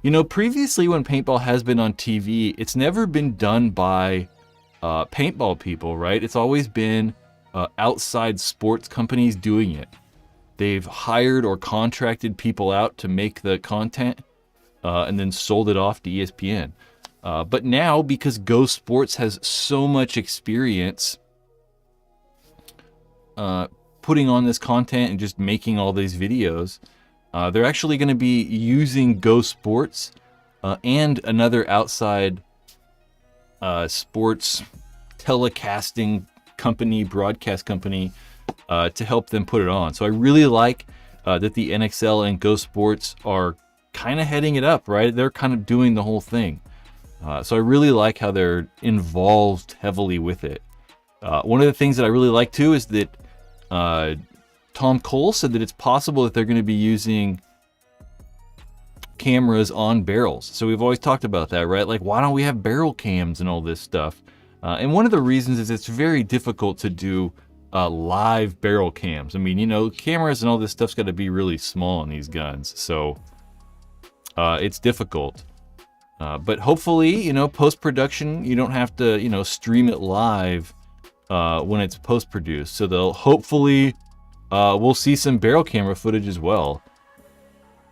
you know, previously when paintball has been on TV, it's never been done by paintball people, right? It's always been outside sports companies doing it. They've hired or contracted people out to make the content and then sold it off to ESPN. But now, because Go Sports has so much experience putting on this content and just making all these videos, they're actually going to be using Go Sports and another outside sports telecasting company, broadcast company, to help them put it on. So I really like that the NXL and Go Sports are kind of heading it up, right? They're kind of doing the whole thing. So I really like how they're involved heavily with it. One of the things that I really like too is that Tom Cole said that it's possible that they're going to be using cameras on barrels. So we've always talked about that, right? Like, why don't we have barrel cams and all this stuff? And one of the reasons is it's very difficult to do live barrel cams. I mean, you know, cameras and all this stuff's got to be really small on these guns. So it's difficult. But hopefully, you know, post-production, you don't have to, you know, stream it live when it's post-produced. So they'll hopefully, we'll see some barrel camera footage as well.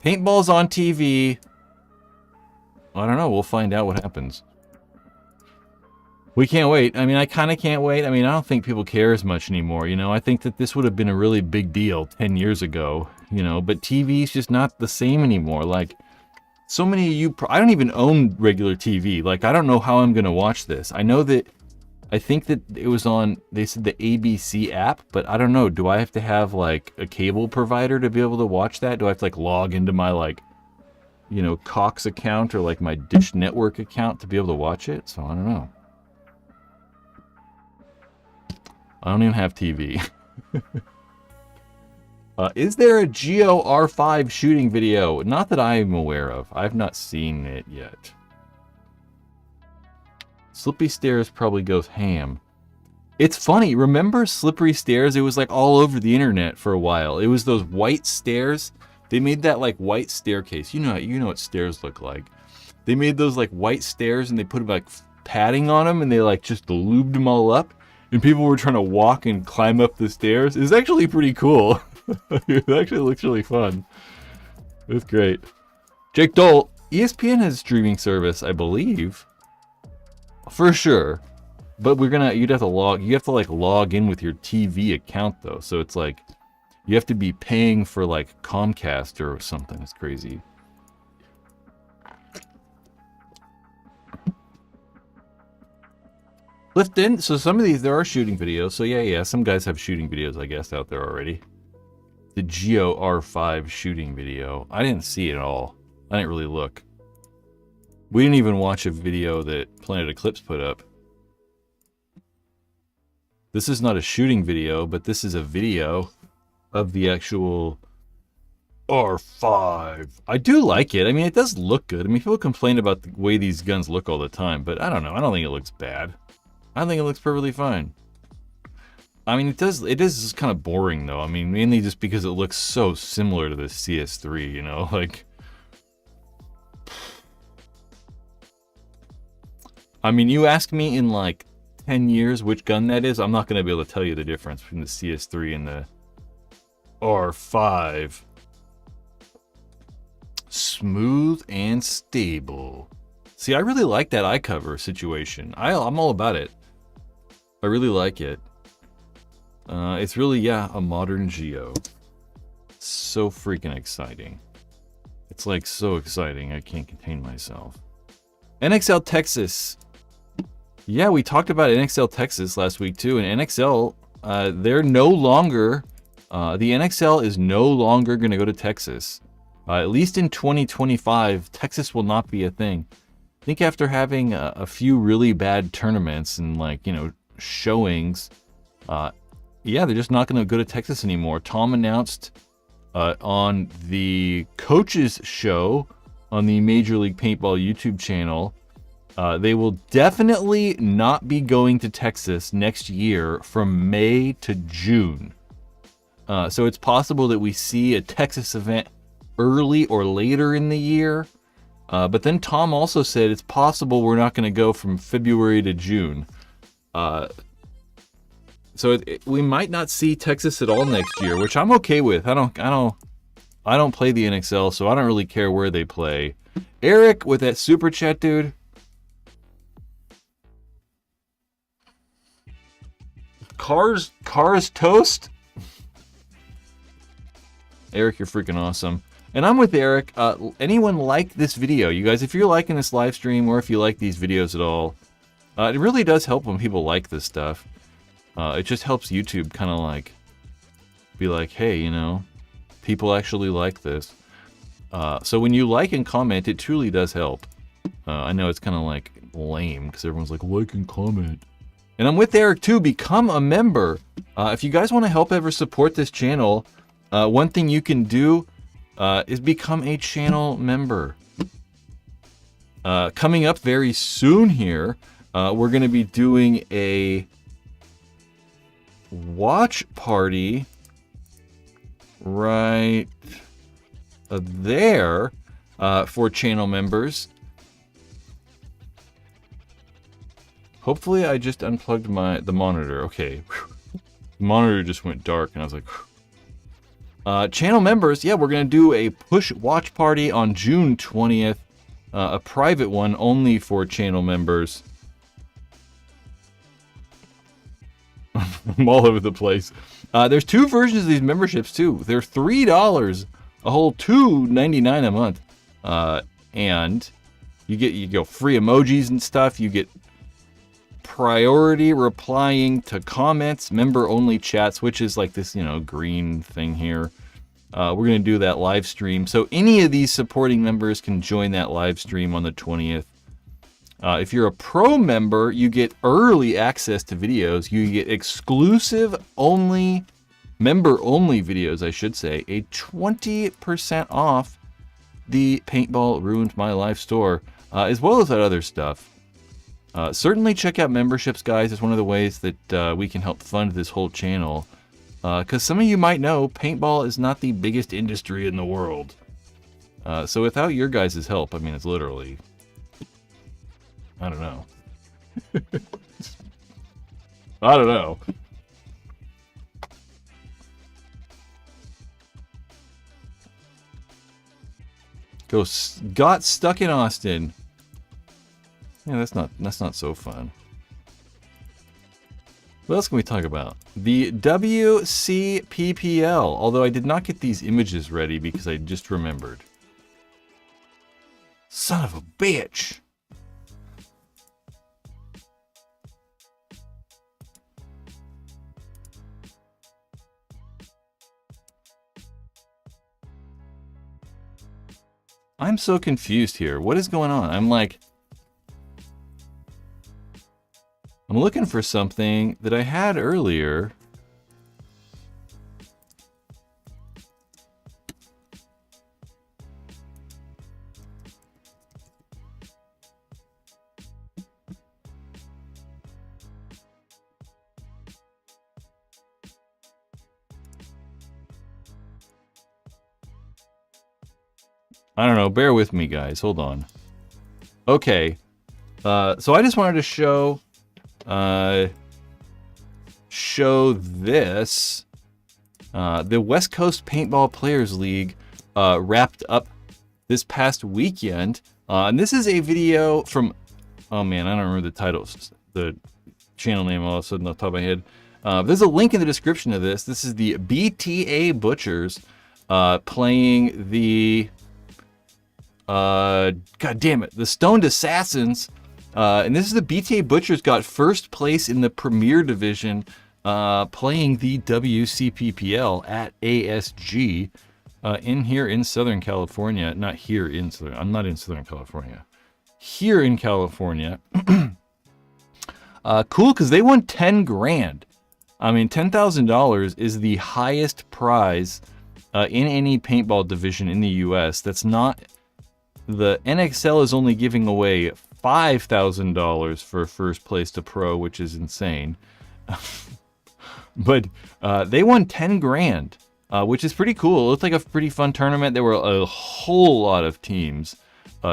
Paintball's on TV. I don't know. We'll find out what happens. We can't wait. I mean, I kind of can't wait. I mean, I don't think people care as much anymore. You know, I think that this would have been a really big deal 10 years ago, you know, but TV's just not the same anymore. Like, so many of you, I don't even own regular TV. Like, I don't know how I'm going to watch this. I know that, I think that it was on, they said the ABC app, but I don't know. Do I have to have, like, a cable provider to be able to watch that? Do I have to, like, log into my, like, you know, Cox account or, like, my Dish Network account to be able to watch it? So, I don't know. I don't even have TV. Is there a Geo R5 shooting video? Not that I'm aware of. I've not seen it yet. Slippery Stairs probably goes ham. It's funny. Remember Slippery Stairs? It was like all over the internet for a while. It was those white stairs. They made that like white staircase. You know what stairs look like. They made those like white stairs and they put like padding on them and they like just lubed them all up. And people were trying to walk and climb up the stairs. It's actually pretty cool. It actually looks really fun. It's great. Jake Dole, ESPN has a streaming service, I believe. For sure. But you'd have to like log in with your TV account though. So it's like, you have to be paying for like Comcast or something. It's crazy. Clifton, so some of these, there are shooting videos. So yeah, some guys have shooting videos, I guess, out there already. The Geo R5 shooting video. I didn't see it at all. I didn't really look. We didn't even watch a video that Planet Eclipse put up. This is not a shooting video, but this is a video of the actual R5. I do like it. I mean, it does look good. I mean, people complain about the way these guns look all the time, but I don't know. I don't think it looks bad. I think it looks perfectly fine. I mean, it is kind of boring, though. I mean, mainly just because it looks so similar to the CS3, you know? Like, I mean, you ask me in, like, 10 years which gun that is, I'm not going to be able to tell you the difference between the CS3 and the R5. Smooth and stable. See, I really like that eye cover situation. I'm all about it. I really like it. It's really, yeah, a modern Geo. So freaking exciting. It's like so exciting, I can't contain myself. NXL Texas. Yeah, we talked about NXL Texas last week too, and NXL, they're no longer, the NXL is no longer going to go to Texas. At least in 2025, Texas will not be a thing. I think after having a few really bad tournaments and, like, you know, showings, yeah, they're just not going to go to Texas anymore. Tom announced on the coaches show on the Major League Paintball YouTube channel, they will definitely not be going to Texas next year from May to June. So it's possible that we see a Texas event early or later in the year. But then Tom also said it's possible we're not going to go from February to June. So we might not see Texas at all next year, which I'm okay with. I don't play the NXL, so I don't really care where they play. Eric with that super chat, dude. Cars toast. Eric, you're freaking awesome. And I'm with Eric. Anyone like this video? You guys, if you're liking this live stream or if you like these videos at all, it really does help when people like this stuff. It just helps YouTube kind of like be like, hey, you know, people actually like this. So when you like and comment, it truly does help. I know it's kind of like lame because everyone's like, like and comment. And I'm with Eric too. Become a member. If you guys want to help ever support this channel, one thing you can do is become a channel member. Coming up very soon here, we're going to be doing a watch party right there for channel members. Hopefully I just unplugged the monitor. Okay. The monitor just went dark and I was like, channel members, yeah, we're going to do a push watch party on June 20th. A private one only for channel members. I'm all over the place. There's two versions of these memberships too. They're $3, a whole $2.99 a month. And you get free emojis and stuff. You get priority replying to comments, member only chats, which is like this, you know, green thing here. We're going to do that live stream. So any of these supporting members can join that live stream on the 20th. If you're a pro member, you get early access to videos. You get exclusive only, member only videos, I should say. A 20% off the Paintball Ruined My Life store, as well as that other stuff. Certainly check out memberships, guys. It's one of the ways that we can help fund this whole channel. Because some of you might know, paintball is not the biggest industry in the world. So without your guys' help, I mean, it's literally... I don't know. I don't know. Got stuck in Austin. Yeah, that's not so fun. What else can we talk about? The WCPPL, although I did not get these images ready because I just remembered. Son of a bitch. I'm so confused here. What is going on? I'm looking for something that I had earlier. I don't know. Bear with me, guys. Hold on. Okay. So I just wanted to show this. The West Coast Paintball Players League wrapped up this past weekend. And this is a video from, oh man, I don't remember the titles, the channel name all of a sudden off the top of my head. There's a link in the description of this. This is the BTA Butchers playing the, god damn it, the Stoned Assassins. And this is the BTA Butchers got first place in the Premier Division, playing the WCPPL at ASG here in Southern California. Not here in Southern, I'm not in Southern California. Here in California. Cool, because they won 10 grand. I mean, $10,000 is the highest prize in any paintball division in the U.S. That's not, the NXL is only giving away $5,000 for first place to pro, which is insane. But they won 10 grand, which is pretty cool. It looked like a pretty fun tournament. There were a whole lot of teams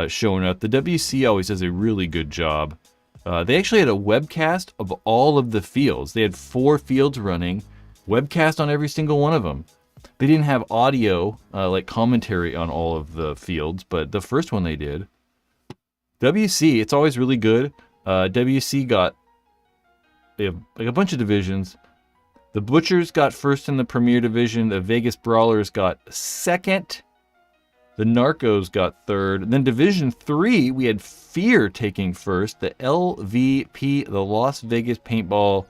showing up. The WC always does a really good job. They actually had a webcast of all of the fields. They had 4 fields running, webcast on every single one of them. They didn't have audio, like commentary on all of the fields, but the first one they did. WC, it's always really good. WC got, they have like a bunch of divisions. The Butchers got first in the Premier Division. The Vegas Brawlers got second. The Narcos got third. And then Division 3, we had Fear taking first. The LVP, the Las Vegas Paintball,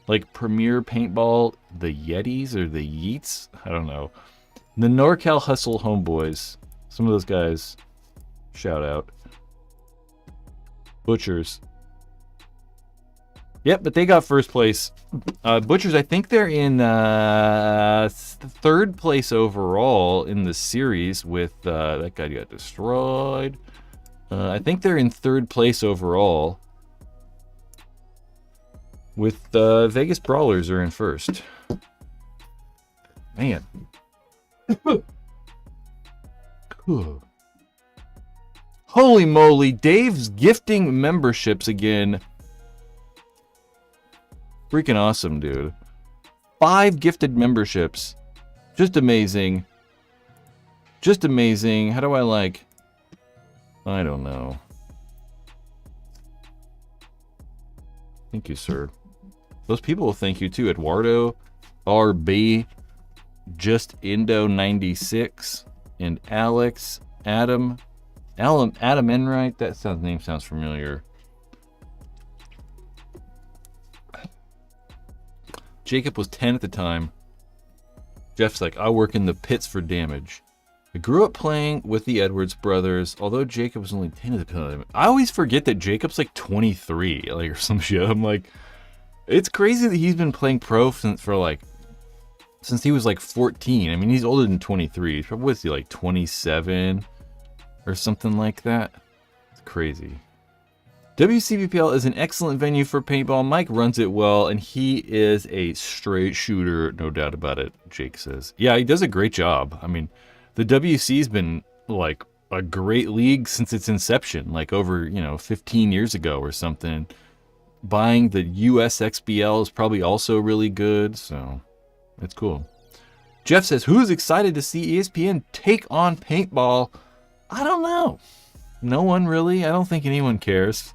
like Premier Paintball, the Yetis or the Yeets? I don't know. The NorCal Hustle Homeboys. Some of those guys, shout out. Butchers. Yep, but they got first place. Butchers, I think they're in third place overall in the series with, that guy got destroyed. I think they're in third place overall. With Vegas Brawlers are in first. Man. Cool. Holy moly, Dave's gifting memberships again. Freaking awesome, dude. 5 gifted memberships. Just amazing. Just amazing. How do I like... I don't know. Thank you, sir. Those people will thank you too. Eduardo, RB, Just Indo 96, and Alex, Adam Enright. That name sounds familiar. Jacob was 10 at the time. Jeff's like, I work in the pits for damage. I grew up playing with the Edwards brothers, although Jacob was only 10 at the time. I always forget that Jacob's like 23, like, or some shit. I'm like, it's crazy that he's been playing pro since he was like 14. I mean, he's older than 23. He's probably, what's he, like 27 or something like that? It's crazy. WCPPL is an excellent venue for paintball. Mike runs it well, and he is a straight shooter, no doubt about it, Jake says. Yeah, he does a great job. I mean, the WC's been like a great league since its inception, like over, 15 years ago or something. Buying the US XBL is probably also really good, so it's cool. Jeff says, who's excited to see ESPN take on paintball? I don't know. No one really. I don't think anyone cares.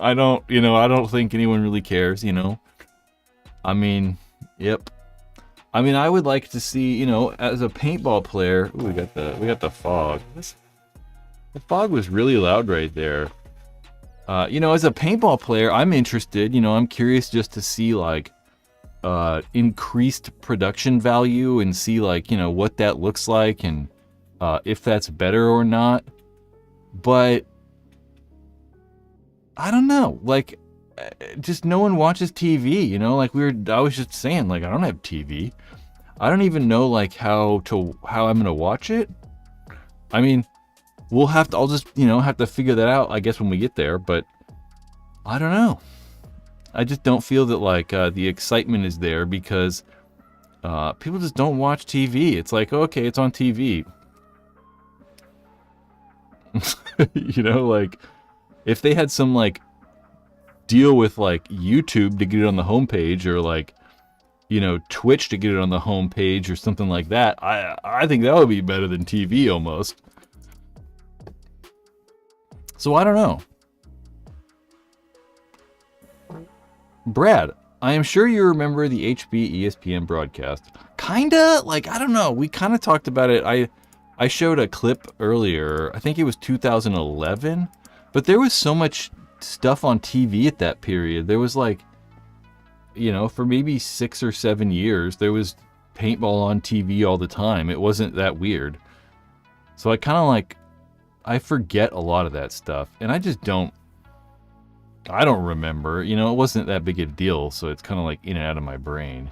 I don't think anyone really cares, I mean, yep. I mean, I would like to see, as a paintball player. Ooh, we got the fog. The fog was really loud right there. As a paintball player, I'm interested. I'm curious just to see like increased production value and see like what that looks like and if that's better or not. But I don't know. Like, just no one watches TV. Like I was just saying, like I don't have TV. I don't even know like how I'm gonna watch it. I mean, I'll just have to figure that out, I guess, when we get there. But I don't know. I just don't feel that like the excitement is there because people just don't watch TV. It's like, okay, it's on TV. Like if they had some like deal with like YouTube to get it on the homepage or like Twitch to get it on the homepage or something like that, I think that would be better than TV almost. So I don't know. Brad, I am sure you remember the HB ESPN broadcast. Kinda, like, I don't know. We kind of talked about it. I showed a clip earlier. I think it was 2011. But there was so much stuff on TV at that period. There was like, for maybe 6 or 7 years, there was paintball on TV all the time. It wasn't that weird. So I kind of like, I forget a lot of that stuff. And I don't remember. It wasn't that big a deal. So it's kind of like in and out of my brain.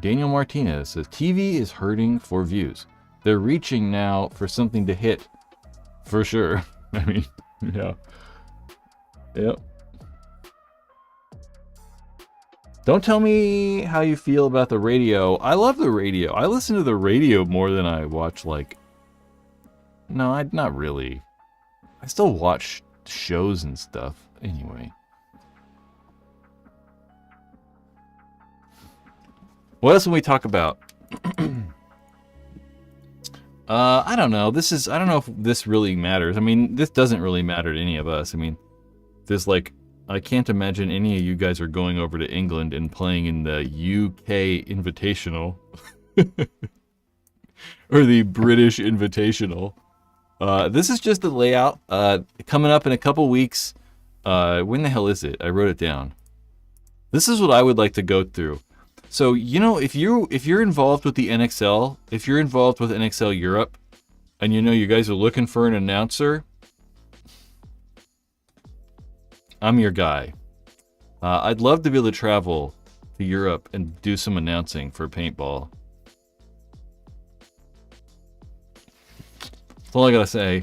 Daniel Martinez says, TV is hurting for views. They're reaching now for something to hit. For sure. I mean, yeah. Yep. Don't tell me how you feel about the radio. I love the radio. I listen to the radio more than I watch, like... No, not really. I still watch shows and stuff. Anyway. What else can we talk about? I don't know. I don't know if this really matters. I mean, this doesn't really matter to any of us. I mean, I can't imagine any of you guys are going over to England and playing in the UK Invitational. Or the British Invitational. This is just the layout. Coming up in a couple weeks. When the hell is it? I wrote it down. This is what I would like to go through. So, if you're involved with the NXL, if you're involved with NXL Europe, and you guys are looking for an announcer, I'm your guy. I'd love to be able to travel to Europe and do some announcing for paintball. That's all I gotta say.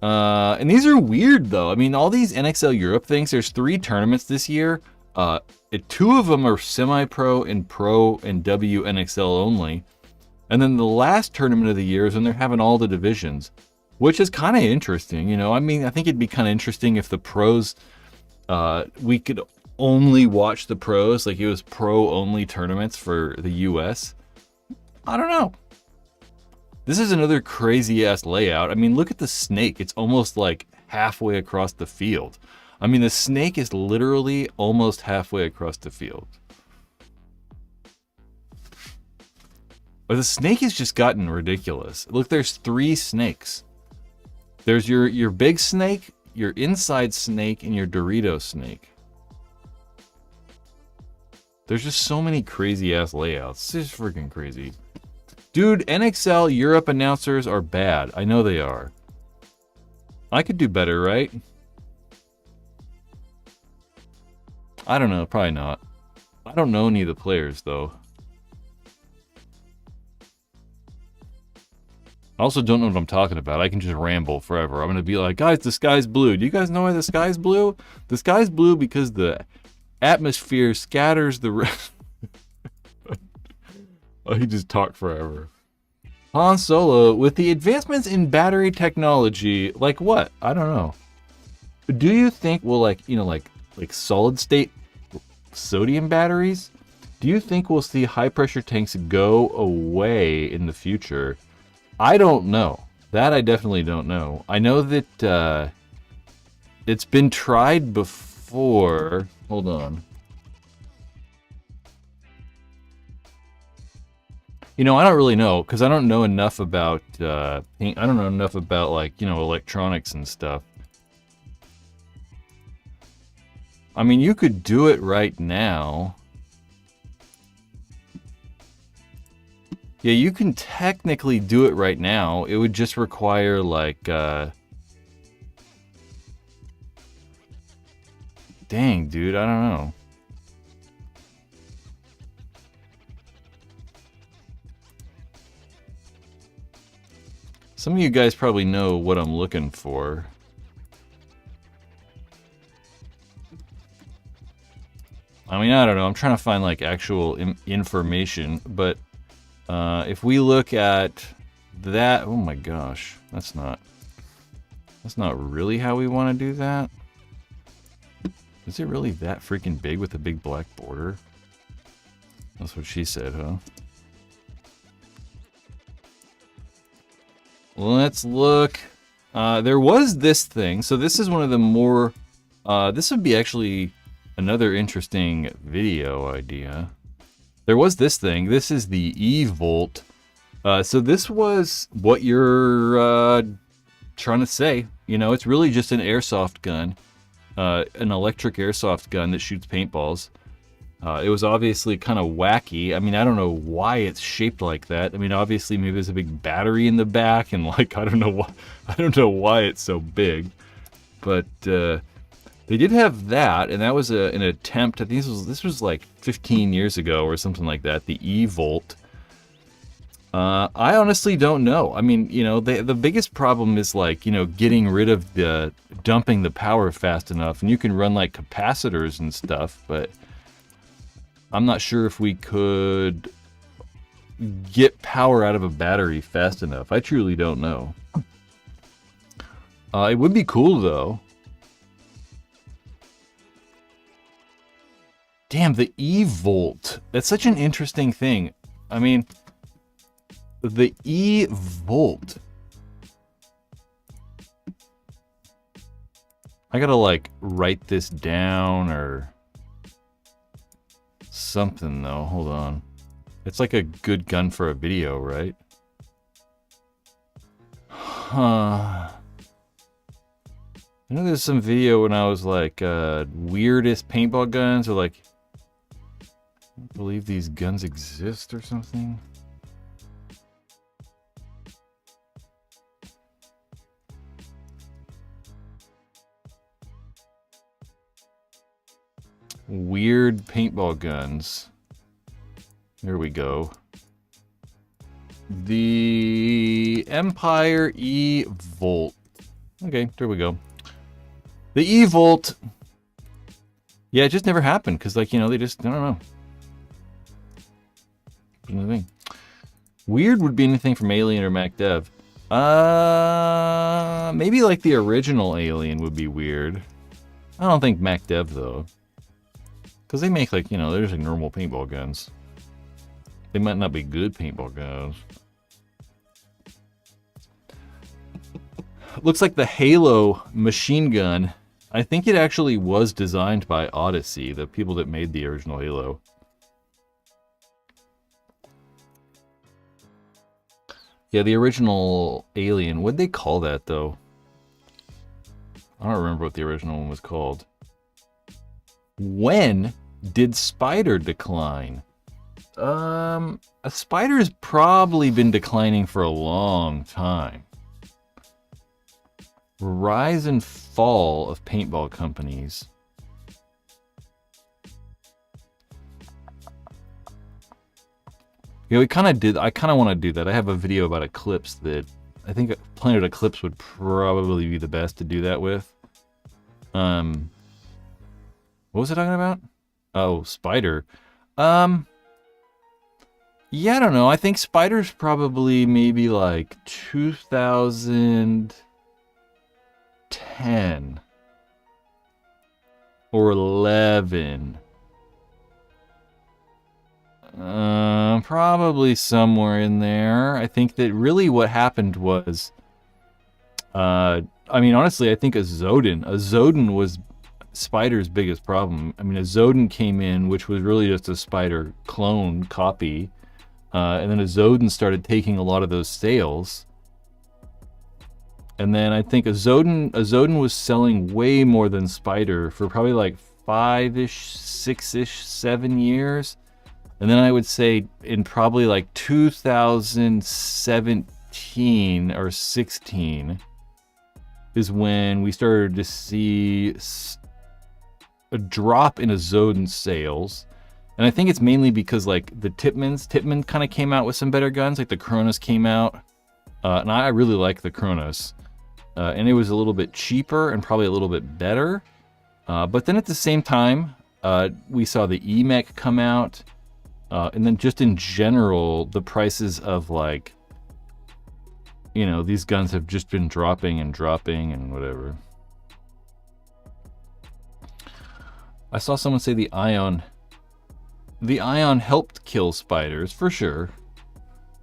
And these are weird, though. I mean, all these NXL Europe things, there's 3 tournaments this year. 2 of them are semi-pro and pro and WNXL only. And then the last tournament of the year is when they're having all the divisions, which is kind of interesting. I mean, I think it'd be kind of interesting if the pros, we could only watch the pros, like it was pro-only tournaments for the US. I don't know. This is another crazy-ass layout. I mean, look at the snake. It's almost like halfway across the field. I mean, the snake is literally almost halfway across the field. But the snake has just gotten ridiculous. Look, there's 3 snakes. There's your big snake, your inside snake, and your Dorito snake. There's just so many crazy-ass layouts. It's just freaking crazy. Dude, NXL Europe announcers are bad. I know they are. I could do better, right? I don't know, probably not. I don't know any of the players, though. I also don't know what I'm talking about. I can just ramble forever. I'm going to be like, guys, the sky's blue. Do you guys know why the sky's blue? The sky's blue because the atmosphere scatters the... Oh, he just talked forever. Han Solo, with the advancements in battery technology, like what? I don't know. Do you think we'll like solid state sodium batteries? Do you think we'll see high pressure tanks go away in the future? I don't know. That I definitely don't know. I know that it's been tried before. Hold on. You know, I don't really know, because I don't know enough about I don't know enough about, like, you know, electronics and stuff. I mean, you could do it right now. Yeah, you can technically do it right now. It would just require, like, dang, dude, I don't know. Some of you guys probably know what I'm looking for. I mean, I don't know. I'm trying to find, like, actual information, but if we look at that, oh my gosh, that's not really how we want to do that. Is it really that freaking big with a big black border? That's what she said, huh? Let's look. There was this thing. So this is one of the more, this would be actually another interesting video idea. There was this thing. This is the E-Volt. So this was what you're trying to say. You know, it's really just an airsoft gun. An electric airsoft gun that shoots paintballs. It was obviously kind of wacky. I mean, I don't know why it's shaped like that. I mean, obviously maybe there's a big battery in the back, and like I don't know why it's so big. But they did have that, and that was an attempt. I think this was like 15 years ago or something like that. The E-Volt. I honestly don't know. I mean, you know, the biggest problem is, like, you know, getting rid of the dumping the power fast enough, and you can run like capacitors and stuff, but I'm not sure if we could get power out of a battery fast enough. I truly don't know. It would be cool though. Damn, the E-Volt. That's such an interesting thing. I mean, the E-Volt. I gotta, like, write this down or something, though. Hold on. It's like a good gun for a video, right? Huh. I know there's some video when I was like, weirdest paintball guns, or like, I believe these guns exist or something. Weird paintball guns. There we go. The Empire E-Volt. Okay, there we go. The E-Volt. Yeah, it just never happened because, like, you know, they just, I don't know. Anything. Weird would be anything from Alien or MacDev. Maybe like the original Alien would be weird. I don't think MacDev though. Because they make, like, you know, there's like normal paintball guns. They might not be good paintball guns. Looks like the Halo machine gun. I think it actually was designed by Odyssey, the people that made the original Halo. Yeah, the original Alien. What'd they call that, though? I don't remember what the original one was called. When did Spider decline? A Spider's probably been declining for a long time. Rise and fall of paintball companies. Yeah, we kind of did. I kind of want to do that. I have a video about Eclipse that I think Planet Eclipse would probably be the best to do that with. What was I talking about? Oh, Spider. Yeah, I don't know. I think Spider's probably maybe like 2010 or 11. Probably somewhere in there. I think that really what happened was I mean, honestly, I think a Zodin was Spider's biggest problem. I mean, a Zodin came in, which was really just a Spider clone copy. And then a Zodin started taking a lot of those sales. And then I think a Zodin was selling way more than Spider for probably like 5-ish, 6-ish, 7 years. And then I would say in probably like 2017 or 16 is when we started to see a drop in a Zodin sales. And I think it's mainly because like the Tippmann kind of came out with some better guns, like the Kronos came out. And I really like the Kronos. And it was a little bit cheaper and probably a little bit better. But then at the same time, we saw the EMEC come out. And then just in general, the prices of like, you know, these guns have just been dropping and whatever. I saw someone say the Ion helped kill spiders, for sure.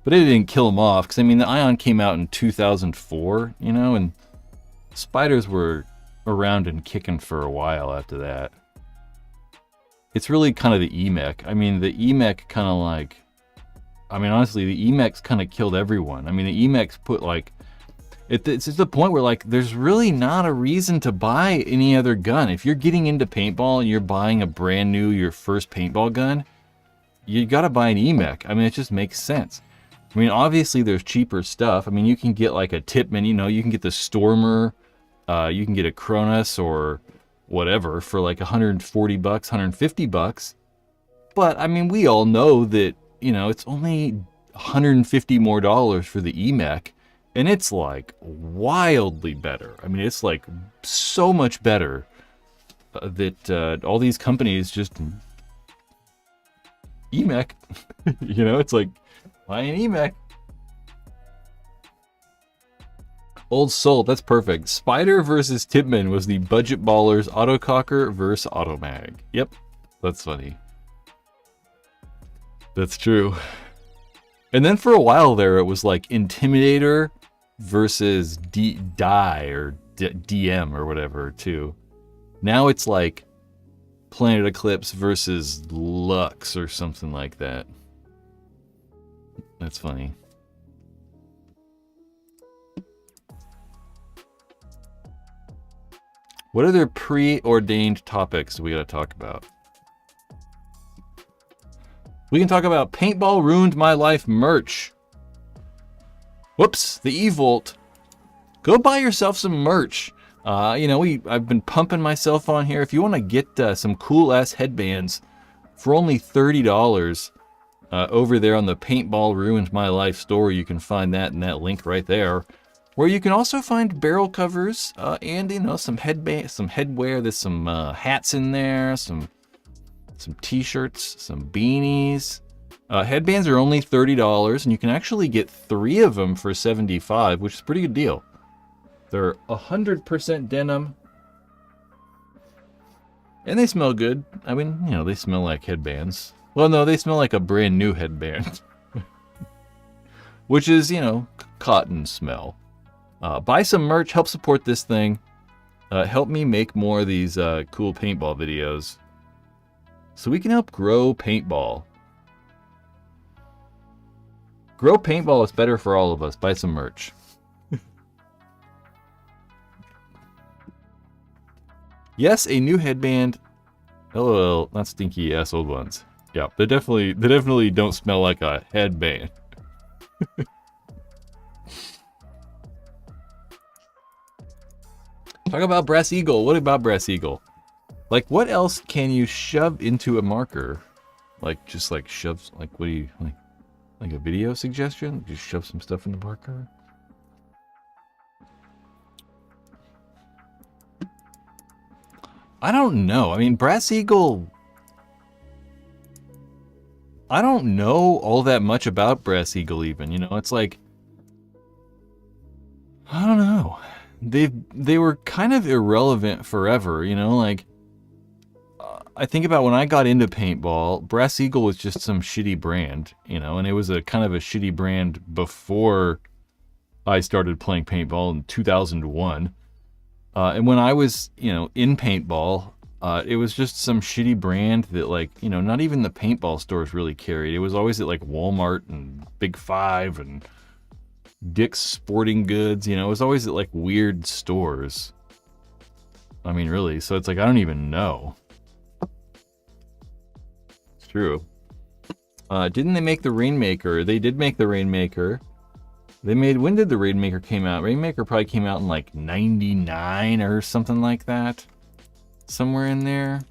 But it didn't kill them off, because I mean, the Ion came out in 2004, you know, and spiders were around and kicking for a while after that. It's really kind of the EMEC. I mean, the EMEC kind of like, I mean, honestly, the EMECs kind of killed everyone. I mean, the EMECs put like, it's to the point where like, there's really not a reason to buy any other gun. If you're getting into paintball and you're buying a brand new, your first paintball gun, you gotta buy an EMEC. I mean, it just makes sense. I mean, obviously there's cheaper stuff. I mean, you can get like a Tippmann, you know, you can get the Stormer, you can get a Kronos or whatever for like 140 bucks, 150 bucks. But I mean, we all know that, you know, it's only 150 more dollars for the EMEC, and it's like wildly better. I mean, it's like so much better that all these companies just EMEC, you know, it's like buy an EMEC. Old Soul, that's perfect. Spider versus Tippmann was the Budget Ballers Autococker versus Automag. Yep, that's funny. That's true. And then for a while there, it was like Intimidator versus Die or DM or whatever too. Now it's like Planet Eclipse versus Lux or something like that. That's funny. What other preordained topics do we gotta talk about? We can talk about Paintball Ruined My Life merch. Whoops, the E-Volt. Go buy yourself some merch. You know, I've been pumping myself on here. If you want to get some cool ass headbands for only $30 over there on the Paintball Ruined My Life store, you can find that in that link right there. Where you can also find barrel covers and, you know, some headband, some headwear. There's some hats in there, some t-shirts, some beanies. Headbands are only $30, and you can actually get 3 of them for $75, which is a pretty good deal. They're 100% denim, and they smell good. I mean, you know, they smell like headbands. Well, no, they smell like a brand new headband, which is, you know, cotton smell. Buy some merch, help support this thing. Help me make more of these cool paintball videos so we can help grow paintball. Grow paintball is better for all of us. Buy some merch. Yes, a new headband. LOL, not stinky ass old ones. Yeah, they definitely don't smell like a headband. Talk about Brass Eagle. What about Brass Eagle? Like, what else can you shove into a marker? Like, just like shove, like, what do you, like a video suggestion? Just shove some stuff in the marker? I don't know. I mean, Brass Eagle, I don't know all that much about Brass Eagle even, you know? It's like, I don't know. They were kind of irrelevant forever, you know, like, I think about when I got into paintball, Brass Eagle was just some shitty brand, you know, and it was a kind of a shitty brand before I started playing paintball in 2001. And when I was, in paintball, it was just some shitty brand that, like, not even the paintball stores really carried. It was always at, like, Walmart and Big Five and Dick's Sporting Goods. It was always at, like, weird stores. I mean, really. So it's like, I don't even know. It's true. Didn't they make the Rainmaker? They did make the Rainmaker. When did the Rainmaker came out? Rainmaker probably came out in like 99 or something like that. Somewhere in there.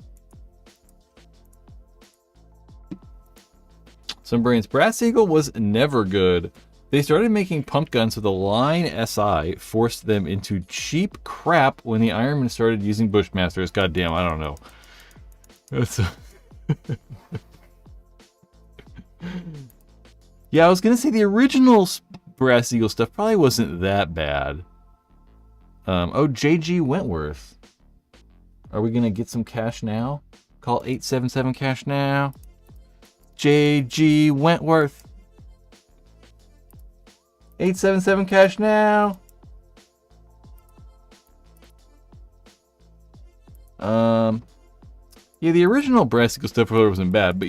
Some brains. Brass Eagle was never good. They started making pump guns with a Line SI, forced them into cheap crap when the Ironman started using Bushmasters. Goddamn, I don't know. That's yeah, I was gonna say the original Brass Eagle stuff probably wasn't that bad. Oh, JG Wentworth. Are we gonna get some cash now? Call 877 cash now. JG Wentworth. 877 cash now. Yeah, the original Brass Eagle stuff wasn't bad, but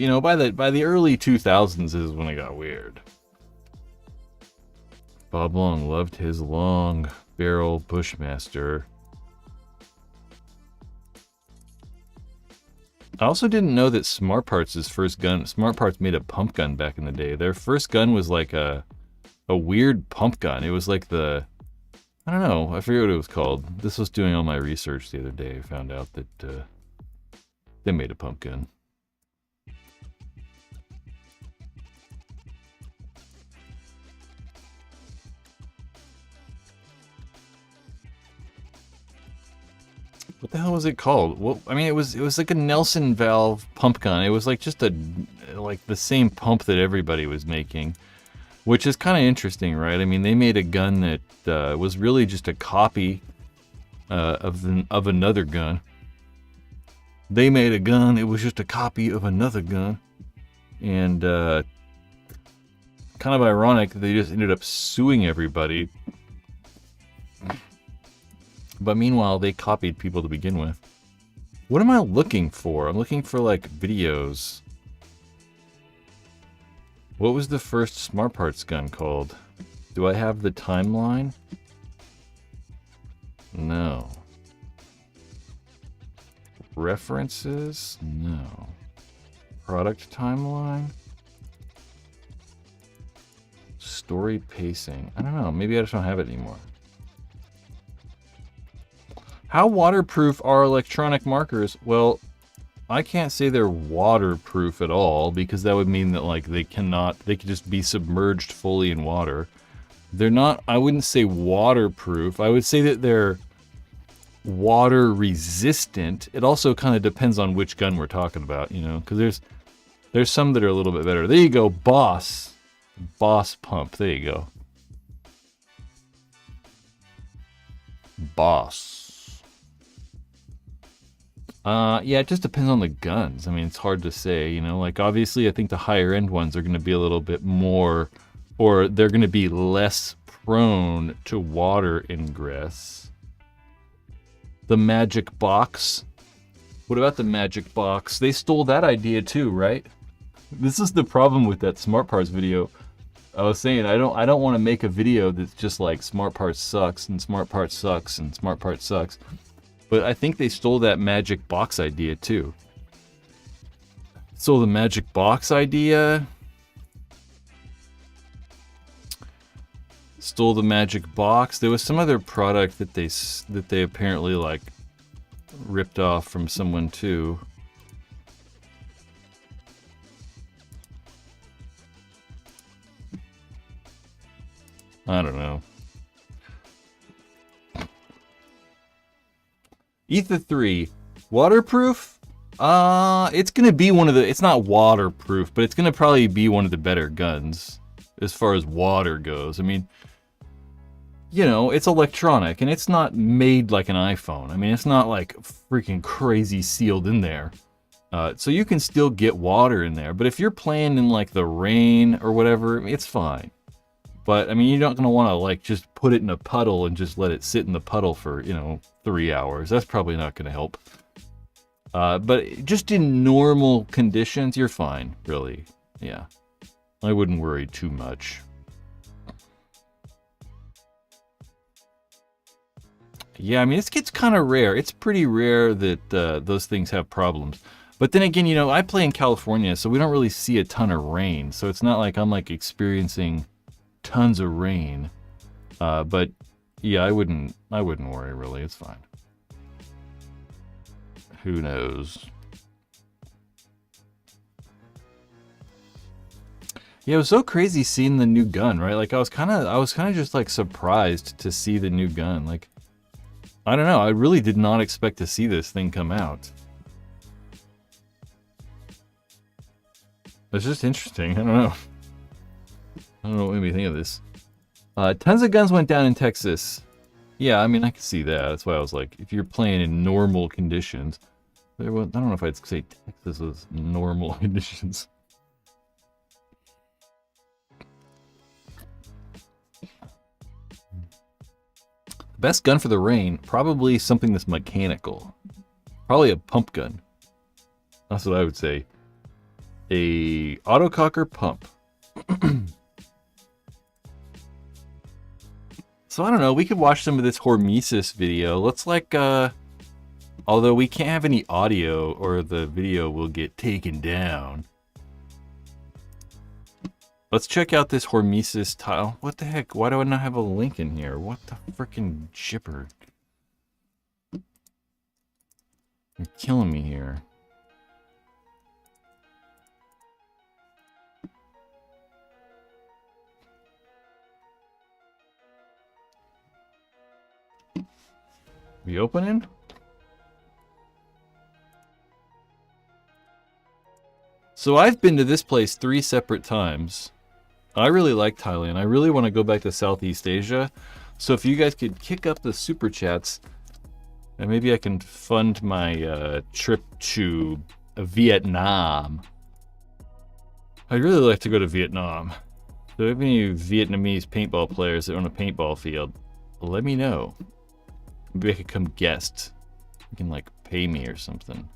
by the early 2000s is when it got weird. Bob Long loved his long barrel Bushmaster. I also didn't know that Smart Parts' first gun, Smart Parts made a pump gun back in the day. Their first gun was like a weird pump gun. It was like I don't know, I forget what it was called. This was doing all my research the other day. I found out that they made a pump gun. What the hell was it called? Well, I mean, it was like a Nelson valve pump gun. It was like just like the same pump that everybody was making, which is kind of interesting, right? I mean, they made a gun that was really just a copy of another gun. They made a gun. It was just a copy of another gun, and kind of ironic that they just ended up suing everybody. But meanwhile, they copied people to begin with. What am I looking for? I'm looking for, like, videos. What was the first Smart Parts gun called? Do I have the timeline? No. References? No. Product timeline? Story pacing. I don't know. Maybe I just don't have it anymore. How waterproof are electronic markers? Well, I can't say they're waterproof at all, because that would mean that, like, they could just be submerged fully in water. They're not, I wouldn't say waterproof. I would say that they're water resistant. It also kind of depends on which gun we're talking about, because there's some that are a little bit better. There you go, Boss pump. There you go. Boss. Yeah, it just depends on the guns. I mean, it's hard to say, like, obviously I think the higher end ones are going to be a little bit more, or they're going to be less prone to water ingress. The Magic Box. What about the Magic Box? They stole that idea too, right? This is the problem with that Smart Parts video. I was saying, I don't want to make a video that's just like Smart Parts sucks and Smart Parts sucks and Smart Parts sucks. But I think they stole that Magic Box idea too. Stole the Magic Box idea. Stole the Magic Box. There was some other product that they apparently, like, ripped off from someone too. I don't know. Ether 3, waterproof? It's gonna be it's not waterproof, but it's gonna probably be one of the better guns as far as water goes. I mean, it's electronic and it's not made like an iPhone. I mean, it's not like freaking crazy sealed in there. So you can still get water in there, but if you're playing in like the rain or whatever, it's fine. But I mean, you're not gonna want to like just put it in a puddle and just let it sit in the puddle for, you know, 3 hours. That's probably not gonna help. But just in normal conditions, you're fine, really. Yeah, I wouldn't worry too much. Yeah, I mean, it gets kind of rare. It's pretty rare that those things have problems. But then again, you know, I play in California, so we don't really see a ton of rain. So it's not like I'm like experiencing tons of rain. But yeah, I wouldn't worry really. It's fine. Who knows? Yeah, it was so crazy seeing the new gun, right? Like I was kind of just like surprised to see the new gun. Like, I don't know, I really did not expect to see this thing come out. It's just interesting. I don't know. I don't know what made me think of this. Tons of guns went down in Texas. Yeah, I mean, I can see that. That's why I was like, if you're playing in normal conditions, I don't know if I'd say Texas was normal conditions. Best gun for the rain, probably something that's mechanical. Probably a pump gun. That's what I would say. A autococker pump. So I don't know, we could watch some of this Hormesis video. Let's like, although we can't have any audio or the video will get taken down. Let's check out this Hormesis tile. What the heck? Why do I not have a link in here? What the frickin' jipper? You're killing me here. We opening? So I've been to this place 3 separate times. I really like Thailand. I really want to go back to Southeast Asia. So if you guys could kick up the super chats, and maybe I can fund my trip to Vietnam. I'd really like to go to Vietnam. So if any Vietnamese paintball players that own a paintball field, let me know. Maybe I could come guest. You can like pay me or something.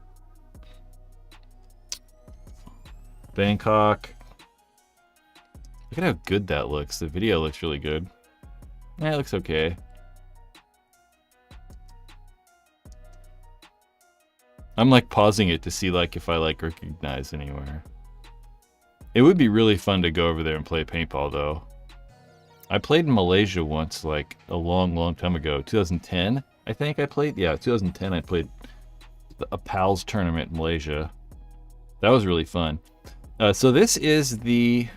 Bangkok. Look at how good that looks. The video looks really good. Yeah, it looks okay. I'm like pausing it to see like if I like recognize anywhere. It would be really fun to go over there and play paintball though. I played in Malaysia once, like a long time ago. 2010, I think I played. Yeah, 2010 I played a PALS tournament in Malaysia. That was really fun. So this is the,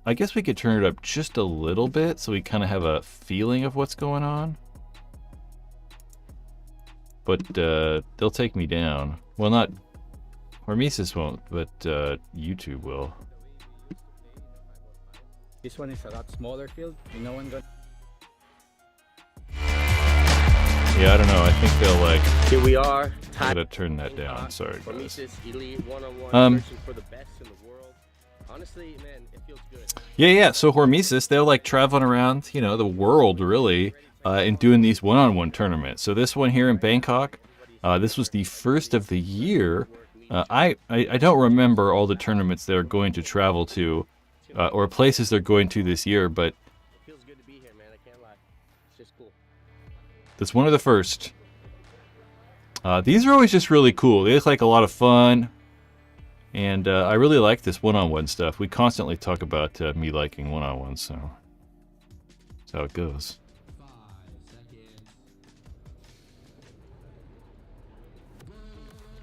I guess we could turn it up just a little bit so we kind of have a feeling of what's going on. But they'll take me down. Well, not, Hormesis won't, but YouTube will. This one is a lot smaller field. No one got. Yeah, I don't know. I think they'll like. Here we are. I gotta turn that down. Sorry, guys. Hormesis Elite 101 searching for the best in the world. Honestly, man, it feels good. Yeah. So Hormesis, they're like traveling around, you know, the world really, and doing these one-on-one tournaments. So this one here in Bangkok, this was the first of the year. I don't remember all the tournaments they're going to travel to. Or places they're going to this year, but It feels good to be here, man. I can't lie. It's just cool. that's one of the first. These are always just really cool. They look like a lot of fun, and I really like this one-on-one stuff. We constantly talk about me liking one-on-ones, so that's how it goes.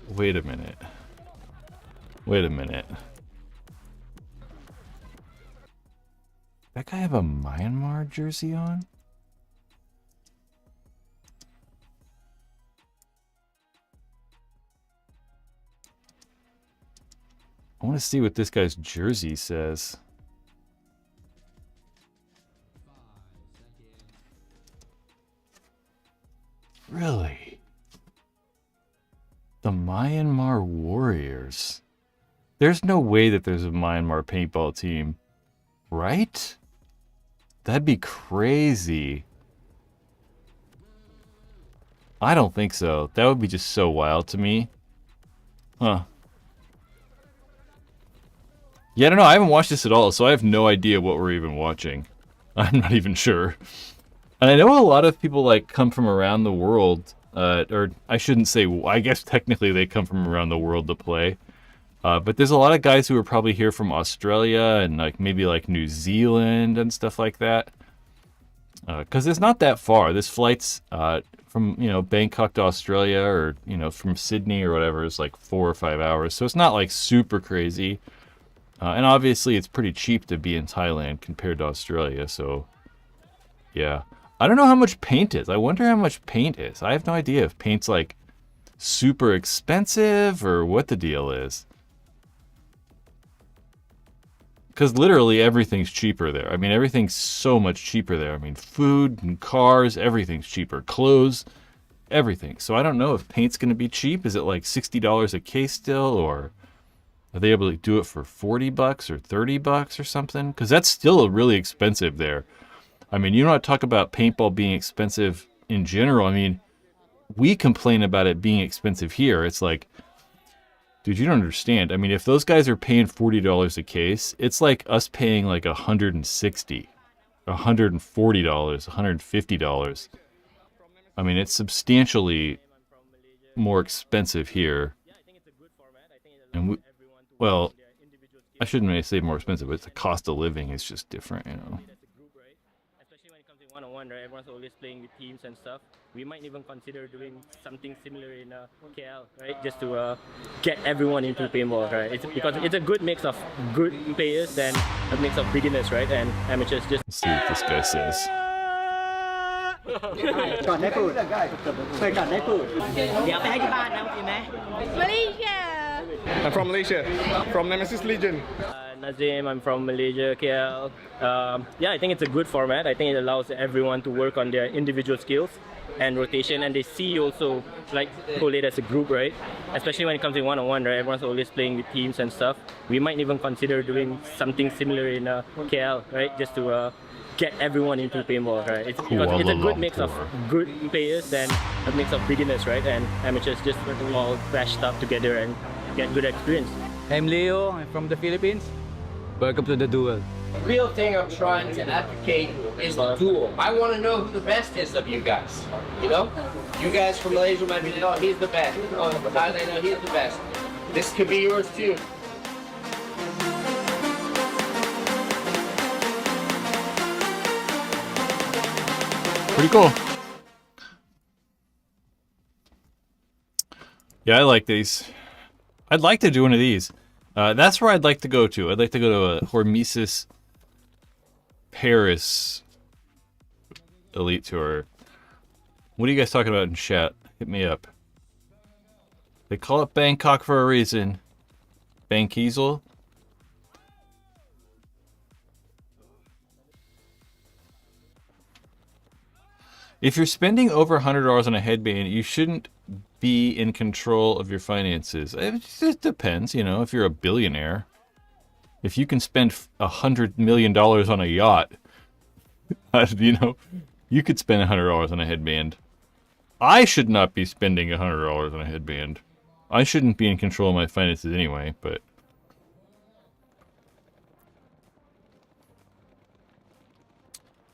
Wait a minute. Wait a minute. That guy have a Myanmar jersey on? I want to see what this guy's jersey says. Really? The Myanmar Warriors. There's no way that there's a Myanmar paintball team, right? That'd be crazy. I don't think so. That would be just so wild to me. Huh. Yeah, I don't know. I haven't watched this at all, so I have no idea what we're even watching. I'm not even sure. And I know a lot of people, like, come from around the world, or I shouldn't say, I guess technically they come from around the world to play. But there's a lot of guys who are probably here from Australia and, like, maybe, like, New Zealand and stuff like that. Because it's not that far. This flight's from, you know, Bangkok to Australia, or, you know, from Sydney or whatever, is like 4 or 5 hours. So it's not, like, super crazy. And obviously it's pretty cheap to be in Thailand compared to Australia, so yeah. I don't know how much paint is. I wonder how much paint is. I have no idea if paint's like super expensive or what the deal is. Because literally everything's cheaper there. I mean, everything's so much cheaper there. I mean, food and cars, everything's cheaper. Clothes, everything. So I don't know if paint's going to be cheap. Is it like $60 a case still, or are they able to do it for 40 bucks or 30 bucks or something? Because that's still really expensive there. I mean, you don't talk about paintball being expensive in general. I mean, we complain about it being expensive here. It's like, dude, you don't understand. I mean, if those guys are paying $40 a case, it's like us paying like $160, $140, $150. I mean, it's substantially more expensive here. And well, I shouldn't really say more expensive, but the cost of living is just different, you know. Especially when it comes to one-on-one, right? Everyone's always playing with teams and stuff. We might even consider doing something similar in KL, right? Just to get everyone into paintball, right? It's because it's a good mix of good players and a mix of beginners, right? And amateurs. Just Let's see what this guy says. Malaysia. I'm from Malaysia, from Nemesis Legion. Nazim, I'm from Malaysia, KL. Yeah, I think it's a good format. I think it allows everyone to work on their individual skills and rotation, and they see also like collate as a group, right? Especially when it comes to one-on-one, right? Everyone's always playing with teams and stuff. We might even consider doing something similar in KL, right? Just to get everyone into paintball, right? It's because it's a good mix of good players and a mix of beginners, right? And amateurs, just all bashed up together and get good experience. I'm Leo, I'm from the Philippines. Welcome to the duel. Real thing I'm trying to advocate is the duel. I want to know who the best is of you guys. You know? You guys from Malaysia might be, oh, he's the best. Oh, Thailand, no, he's the best. This could be yours too. Pretty cool. Yeah, I like these. I'd like to do one of these. That's where I'd like to go to. I'd like to go to a Hormesis Paris Elite Tour. What are you guys talking about in chat? Hit me up. They call it Bangkok for a reason. Bankiesel. If you're spending over $100 on a headband, you shouldn't be in control of your finances. It just depends, you know, if you're a billionaire. If you can spend $100 million on a yacht, you know, you could spend $100 on a headband. I should not be spending $100 on a headband. I shouldn't be in control of my finances anyway, but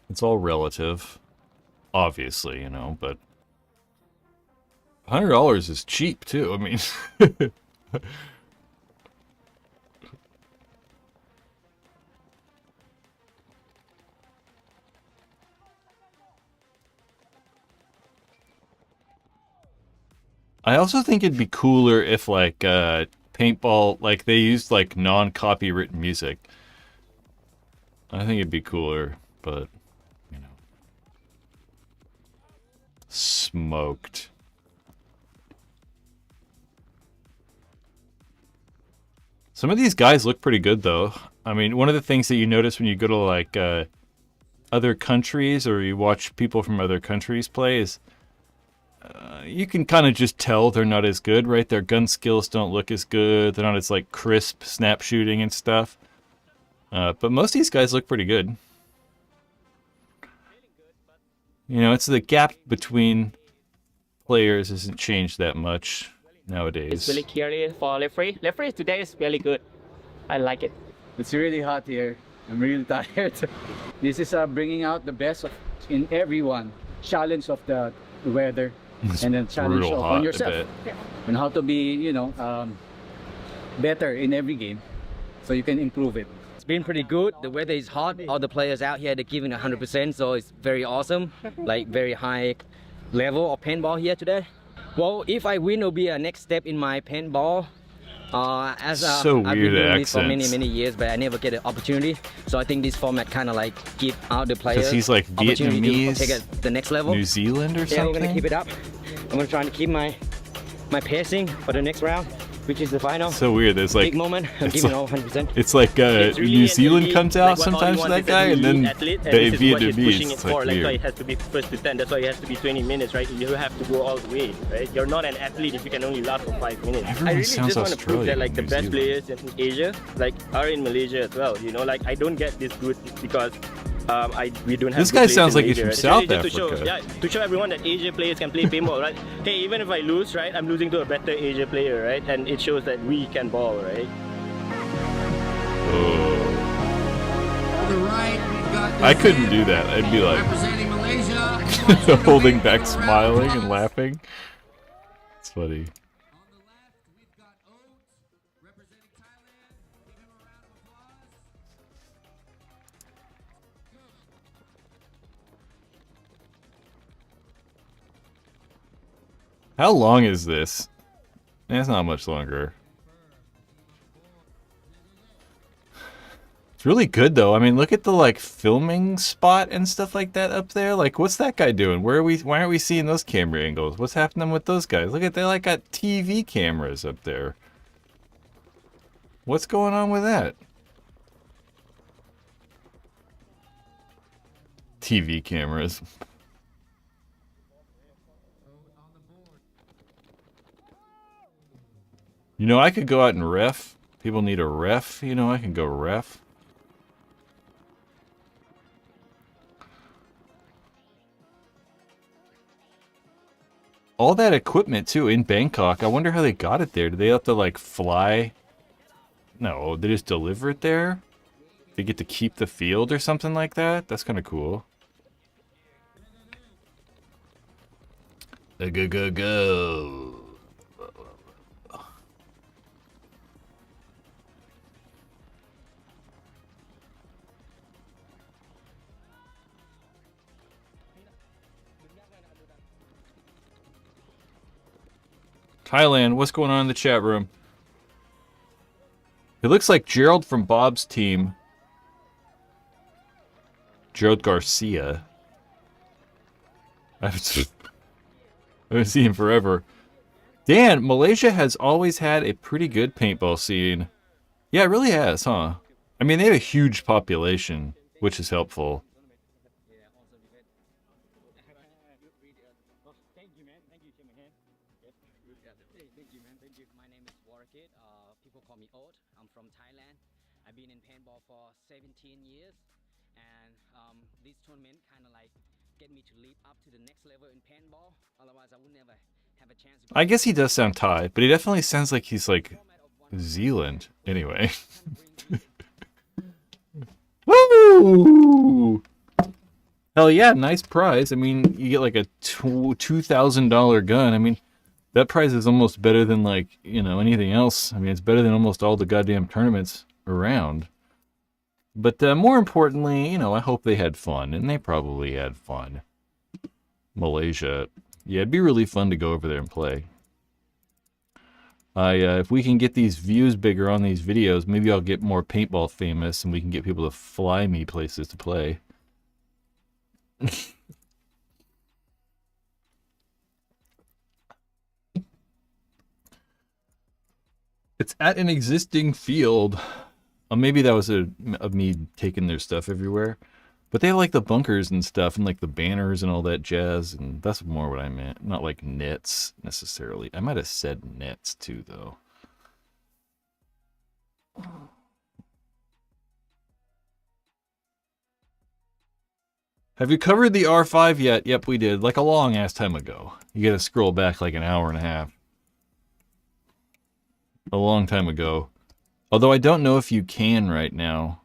it's all relative. Obviously, you know, but $100 is cheap too. I mean, I also think it'd be cooler if like Paintball, like they used like non-copywritten music. I think it'd be cooler, but you know. Smoked. Some of these guys look pretty good though. I mean, one of the things that you notice when you go to like other countries or you watch people from other countries play is you can kind of just tell they're not as good, right? Their gun skills don't look as good. They're not as like crisp snap shooting and stuff. But most of these guys look pretty good. You know, it's the gap between players hasn't changed that much nowadays. It's really clearly for referee. Referee today is really good. I like it. It's really hot here. I'm really tired. This is bringing out the best of in everyone. Challenge of the weather, and then challenge brutal of hot, on I yourself, bet. and how to be, you know, better in every game, so you can improve it. It's been pretty good. The weather is hot. All the players out here, they're giving 100%, so it's very awesome. Like very high level of paintball here today. Well, if I win, it'll be a next step in my paintball. So I've weird been doing this for accents. many years, but I never get an opportunity. So I think this format kind of like give out the players he's like opportunity Vietnamese, to take it the next level. New Zealand or Yeah, something? we're gonna keep it up. I'm gonna try to keep my pacing for the next round, which is the final. So weird. There's like big moment. I'm it's giving like- all 100%. It's like It's really New Zealand really, comes like, out what all sometimes you for want that is guy, an and then elite athlete, and the this is what he's Vietnamese. pushing it It's like for. That's why weird. it has to be first to 10. That's why it has to be 20 minutes, right? You have to go all the way, right? You're not an athlete if you can only last for 5 minutes. Everyone I really sounds just want to prove that Australian like in the New best Zealand. players in Asia like are in Malaysia as well. You know, like I don't get this good because we don't have. This good guy players sounds in like he's Malaysia, from right? It's South really just Africa. to show everyone that Asia players can play paintball, right? Hey, even if I lose, right, I'm losing to a better Asia player, right? And it shows that we can ball, right? I couldn't do that. I'd be like holding back, smiling and laughing. It's funny. How long is this? It's not much longer. It's really good though. I mean, look at the like filming spot and stuff like that up there. Like, what's that guy doing? Why aren't we seeing those camera angles? What's happening with those guys? Look at, they like got TV cameras up there. What's going on with that? TV cameras. You know, I could go out and ref. People need a ref. You know, I can go ref. All that equipment, too, in Bangkok. I wonder how they got it there. Did they have to, like, fly? No, they just deliver it there? They get to keep the field or something like that? That's kind of cool. Go. Thailand, what's going on in the chat room? It looks like Gerald from Bob's team. Gerald Garcia. I haven't seen him forever. Dan, Malaysia has always had a pretty good paintball scene. Yeah, it really has, huh? I mean, they have a huge population, which is helpful. My name is Warkit. People call me Ot. I'm from Thailand. I've been in paintball for 17 years, and this tournament kind of like get me to leap up to the next level in paintball. Otherwise, I would never have a chance. I guess he does sound Thai, but he definitely sounds like he's like Zealand. Anyway. Woo! Hell yeah, nice prize. I mean, you get like a $2,000 gun. I mean, that prize is almost better than like, you know, anything else. I mean, it's better than almost all the goddamn tournaments around. But more importantly, you know, I hope they had fun, and they probably had fun. Malaysia. Yeah, it'd be really fun to go over there and play. If we can get these views bigger on these videos, maybe I'll get more paintball famous, and we can get people to fly me places to play. It's at an existing field. Maybe that was of me taking their stuff everywhere. But they have like the bunkers and stuff and like the banners and all that jazz. And that's more what I meant. Not like nets necessarily. I might have said nets too, though. Have you covered the R5 yet? Yep, we did. Like a long ass time ago. You gotta scroll back like an hour and a half. A long time ago. Although I don't know if you can right now.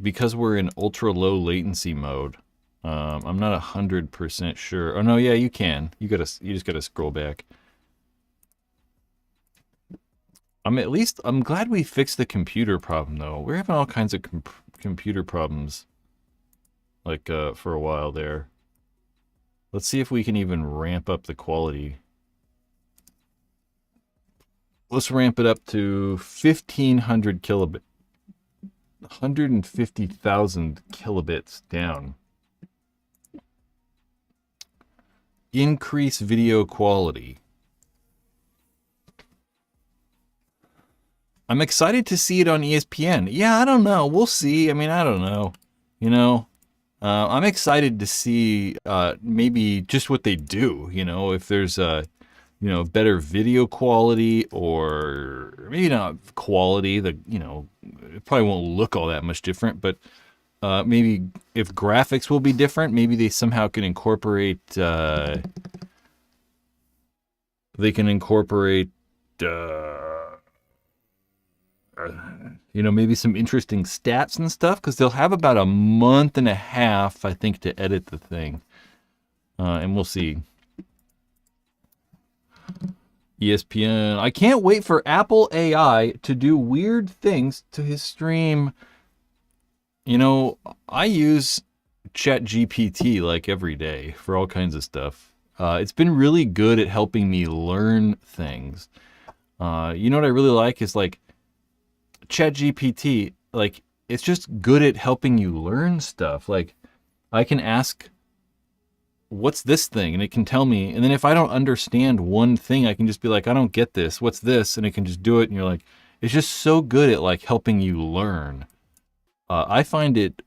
Because we're in ultra low latency mode. I'm not 100% sure. Oh no, yeah, you can. You just gotta scroll back. I'm glad we fixed the computer problem though. We're having all kinds of computer problems. Like for a while there. Let's see if we can even ramp up the quality. Let's ramp it up to 1500 kilobit. 150,000 kilobits down. Increase video quality. I'm excited to see it on ESPN. Yeah, I don't know. We'll see. I mean, I don't know. You know, I'm excited to see maybe just what they do. You know, if there's you know, better video quality, or maybe not quality. It probably won't look all that much different, but maybe if graphics will be different, maybe they somehow can incorporate. You know, maybe some interesting stats and stuff, because they'll have about a month and a half, I think, to edit the thing, and we'll see. ESPN. I can't wait for Apple AI to do weird things to his stream. You know, I use ChatGPT like every day for all kinds of stuff. It's been really good at helping me learn things. You know what I really like is like ChatGPT, like it's just good at helping you learn stuff. Like I can ask, what's this thing? And it can tell me. And then if I don't understand one thing, I can just be like, I don't get this. What's this? And it can just do it. And you're like, it's just so good at like helping you learn. I find it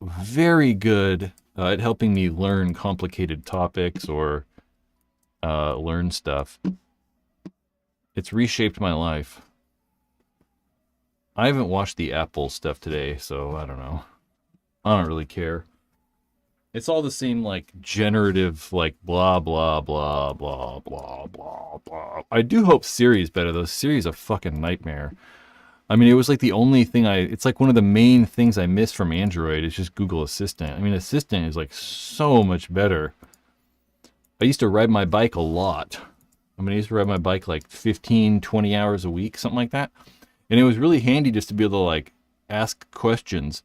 very good at helping me learn complicated topics or learn stuff. It's reshaped my life. I haven't watched the Apple stuff today, so I don't know. I don't really care. It's all the same, like, generative, like, blah, blah, blah, blah, blah, blah, blah. I do hope Siri's better, though. Siri's a fucking nightmare. I mean, it was, like, the only thing it's, like, one of the main things I miss from Android is just Google Assistant. I mean, Assistant is, like, so much better. I used to ride my bike a lot. I mean, I used to ride my bike, like, 15, 20 hours a week, something like that. And it was really handy just to be able to, like, ask questions.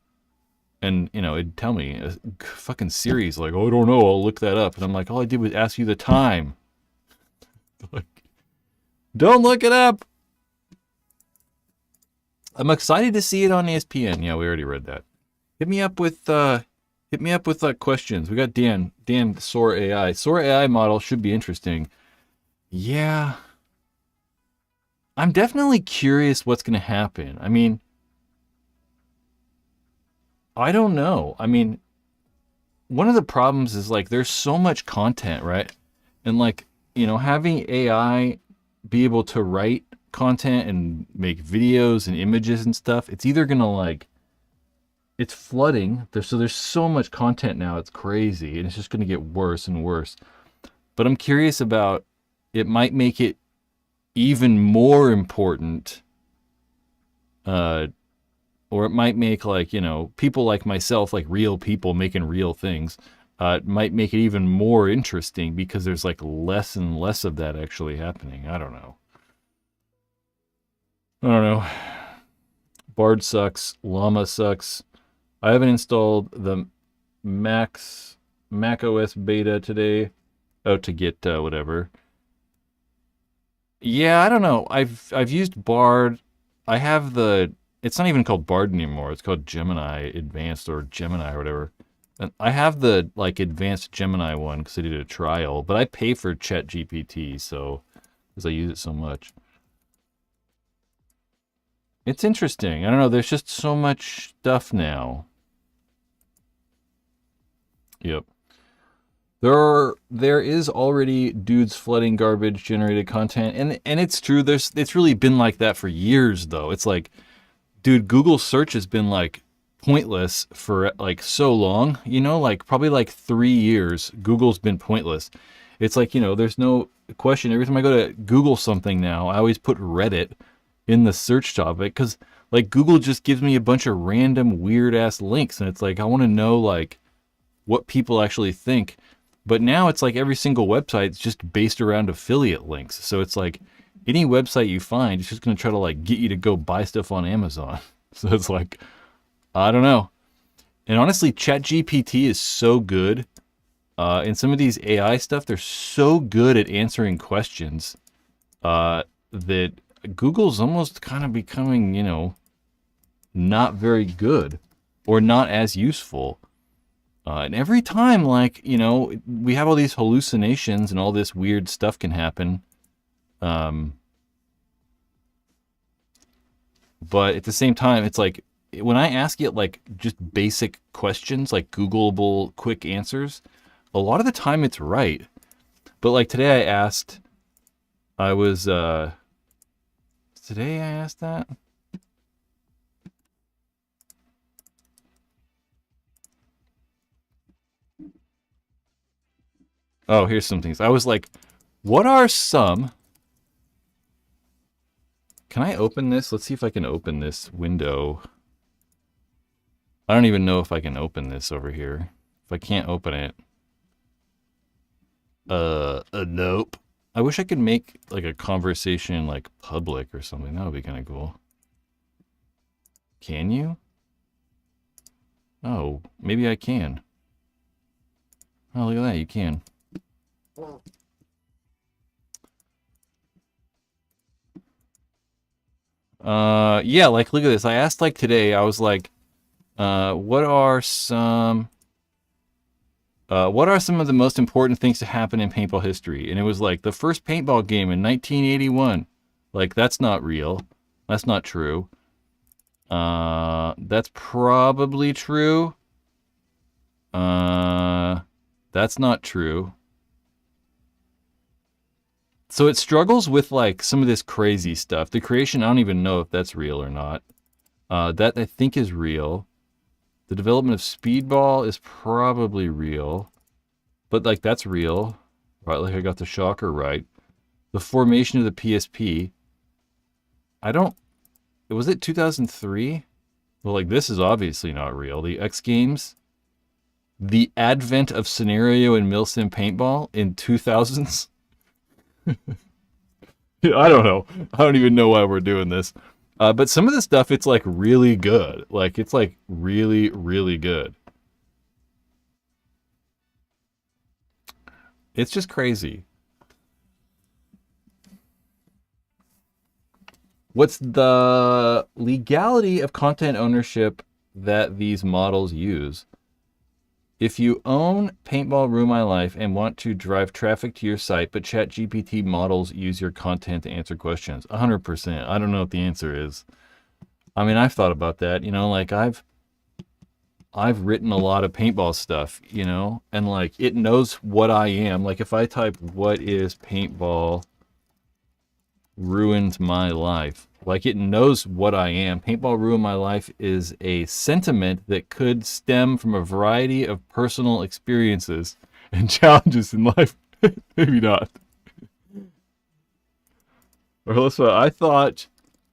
And, you know, it'd tell me, fucking Siri's like, oh, I don't know, I'll look that up. And I'm like, all I did was ask you the time. Like, don't look it up. I'm excited to see it on ESPN. Yeah, we already read that. Hit me up with questions. We got Dan Sora AI. Sora AI model should be interesting. Yeah. I'm definitely curious what's going to happen. I mean, I don't know. I mean, one of the problems is like there's so much content, right? And like, you know, having AI be able to write content and make videos and images and stuff, it's either going to like, it's flooding. So there's so much content now, it's crazy. And it's just going to get worse and worse. But I'm curious about, it might make it even more important, or it might make, like, you know, people like myself, like real people making real things, it might make it even more interesting because there's like less and less of that actually happening. I don't know. Bard sucks. Llama sucks. I haven't installed the Mac OS beta today. Oh, to get whatever. Yeah, I don't know. I've used Bard. I have the. It's not even called Bard anymore. It's called Gemini Advanced or Gemini or whatever. And I have the like Advanced Gemini one because I did a trial, but I pay for ChatGPT so because I use it so much. It's interesting. I don't know. There's just so much stuff now. Yep. There is already dudes flooding garbage generated content, and it's true. It's really been like that for years though. It's like, dude, Google search has been like pointless for like so long, you know, like probably like 3 years, Google's been pointless. It's like, you know, there's no question. Every time I go to Google something now, I always put Reddit in the search topic because like Google just gives me a bunch of random weird ass links. And it's like, I want to know like what people actually think. But now it's like every single website is just based around affiliate links. So it's like any website you find, it's just going to try to like get you to go buy stuff on Amazon. So it's like, I don't know. And honestly, ChatGPT is so good. And some of these AI stuff, they're so good at answering questions that Google's almost kind of becoming, you know, not very good or not as useful. And every time, like, you know, we have all these hallucinations and all this weird stuff can happen. But at the same time, it's like, when I ask it, like, just basic questions, like Googleable quick answers, a lot of the time it's right. But, like, today I asked, today I asked that? Oh, here's some things. I was like, what are some... Can I open this? Let's see if I can open this window. I don't even know if I can open this over here. If I can't open it. Nope. I wish I could make like a conversation like public or something. That would be kind of cool. Can you? Oh, maybe I can. Oh, look at that. You can. Yeah, like, look at this. I asked, like, today, I was like, what are some of the most important things to happen in paintball history? And it was like, the first paintball game in 1981. Like, that's not real. That's not true. That's probably true. That's not true. So it struggles with like some of this crazy stuff. The creation, I don't even know if that's real or not. That I think is real. The development of speedball is probably real. But like that's real. Right, like I got the shocker right. The formation of the PSP. Was it 2003? Well, like this is obviously not real. The X Games. The advent of scenario in Milsim paintball in 2000s. I don't know. I don't even know why we're doing this. But some of the stuff, it's like really good. Like it's like really, really good. It's just crazy. What's the legality of content ownership that these models use? If you own Paintball Ruin My Life and want to drive traffic to your site, but ChatGPT models use your content to answer questions, 100%. I don't know what the answer is. I mean, I've thought about that, you know, like I've written a lot of paintball stuff, you know, and like it knows what I am. Like if I type, what is paintball ruined my life? Like it knows what I am. Paintball ruined my life is a sentiment that could stem from a variety of personal experiences and challenges in life. Maybe not. Or Alyssa, I thought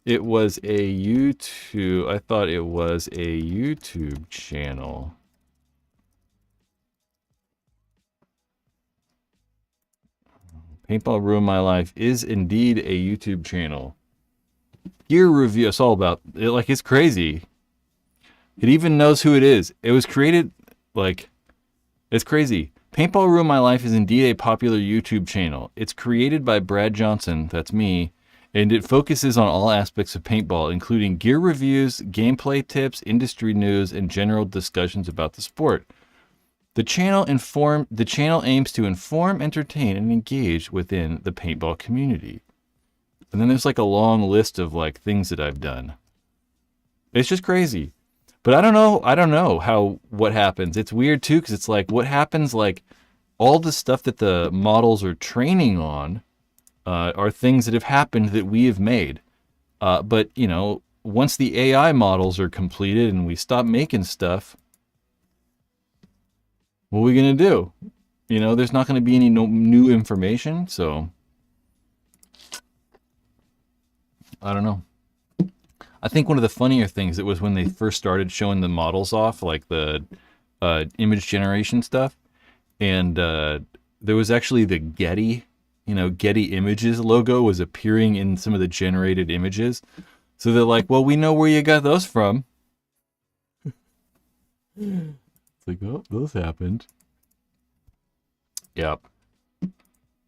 it was a YouTube channel. Paintball Ruin My Life is indeed a YouTube channel. Gear review, it's all about it, like it's crazy. It even knows who it is. It was created, like, it's crazy. Paintball Ruin My Life is indeed a popular YouTube channel. It's created by Brad Johnson, that's me, and it focuses on all aspects of paintball, including gear reviews, gameplay tips, industry news, and general discussions about the sport. The channel aims to inform, entertain, and engage within the paintball community. And then there's like a long list of like things that I've done. It's just crazy. But I don't know what happens. It's weird too, because it's like what happens, like all the stuff that the models are training on are things that have happened that we have made. But you know, once the AI models are completed and we stop making stuff, what are we going to do? You know, there's not going to be any new information, so I don't know. I think one of the funnier things, it was when they first started showing the models off, like the image generation stuff, and there was actually the Getty, Getty Images logo was appearing in some of the generated images. So they're like, well, we know where you got those from. It's like, oh, those happened. Yep.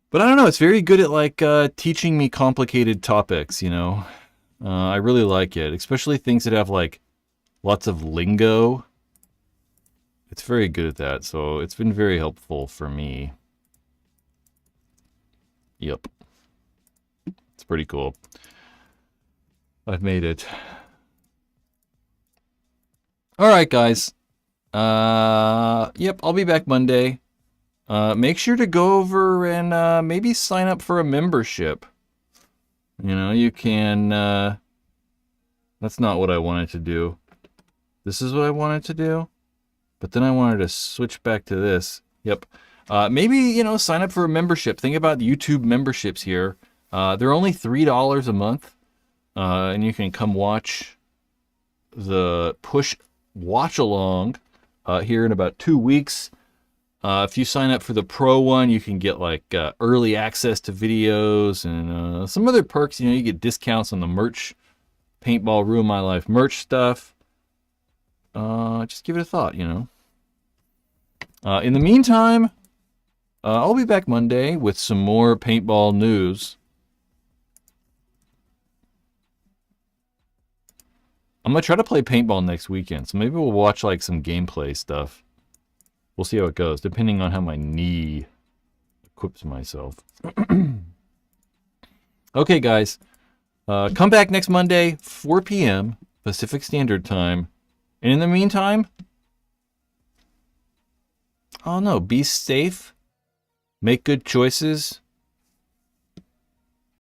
But I don't know, it's very good at like teaching me complicated topics, I really like it, especially things that have like lots of lingo. It's very good at that, so it's been very helpful for me. Yep. It's pretty cool. I've made it. All right, guys. Yep, I'll be back Monday. Make sure to go over and maybe sign up for a membership. You can... that's not what I wanted to do. This is what I wanted to do. But then I wanted to switch back to this. Yep. Maybe, sign up for a membership. Think about YouTube memberships here. They're only $3 a month. And you can come watch the push watch along here in about 2 weeks. If you sign up for the Pro one, you can get like early access to videos and some other perks. You get discounts on the merch, Paintball Ruin My Life merch stuff. Just give it a thought, In the meantime, I'll be back Monday with some more paintball news. I'm going to try to play paintball next weekend, so maybe we'll watch like some gameplay stuff. We'll see how it goes, depending on how my knee equips myself. Okay, guys. Come back next Monday, 4 p.m. Pacific Standard Time. And in the meantime, oh no, be safe, make good choices,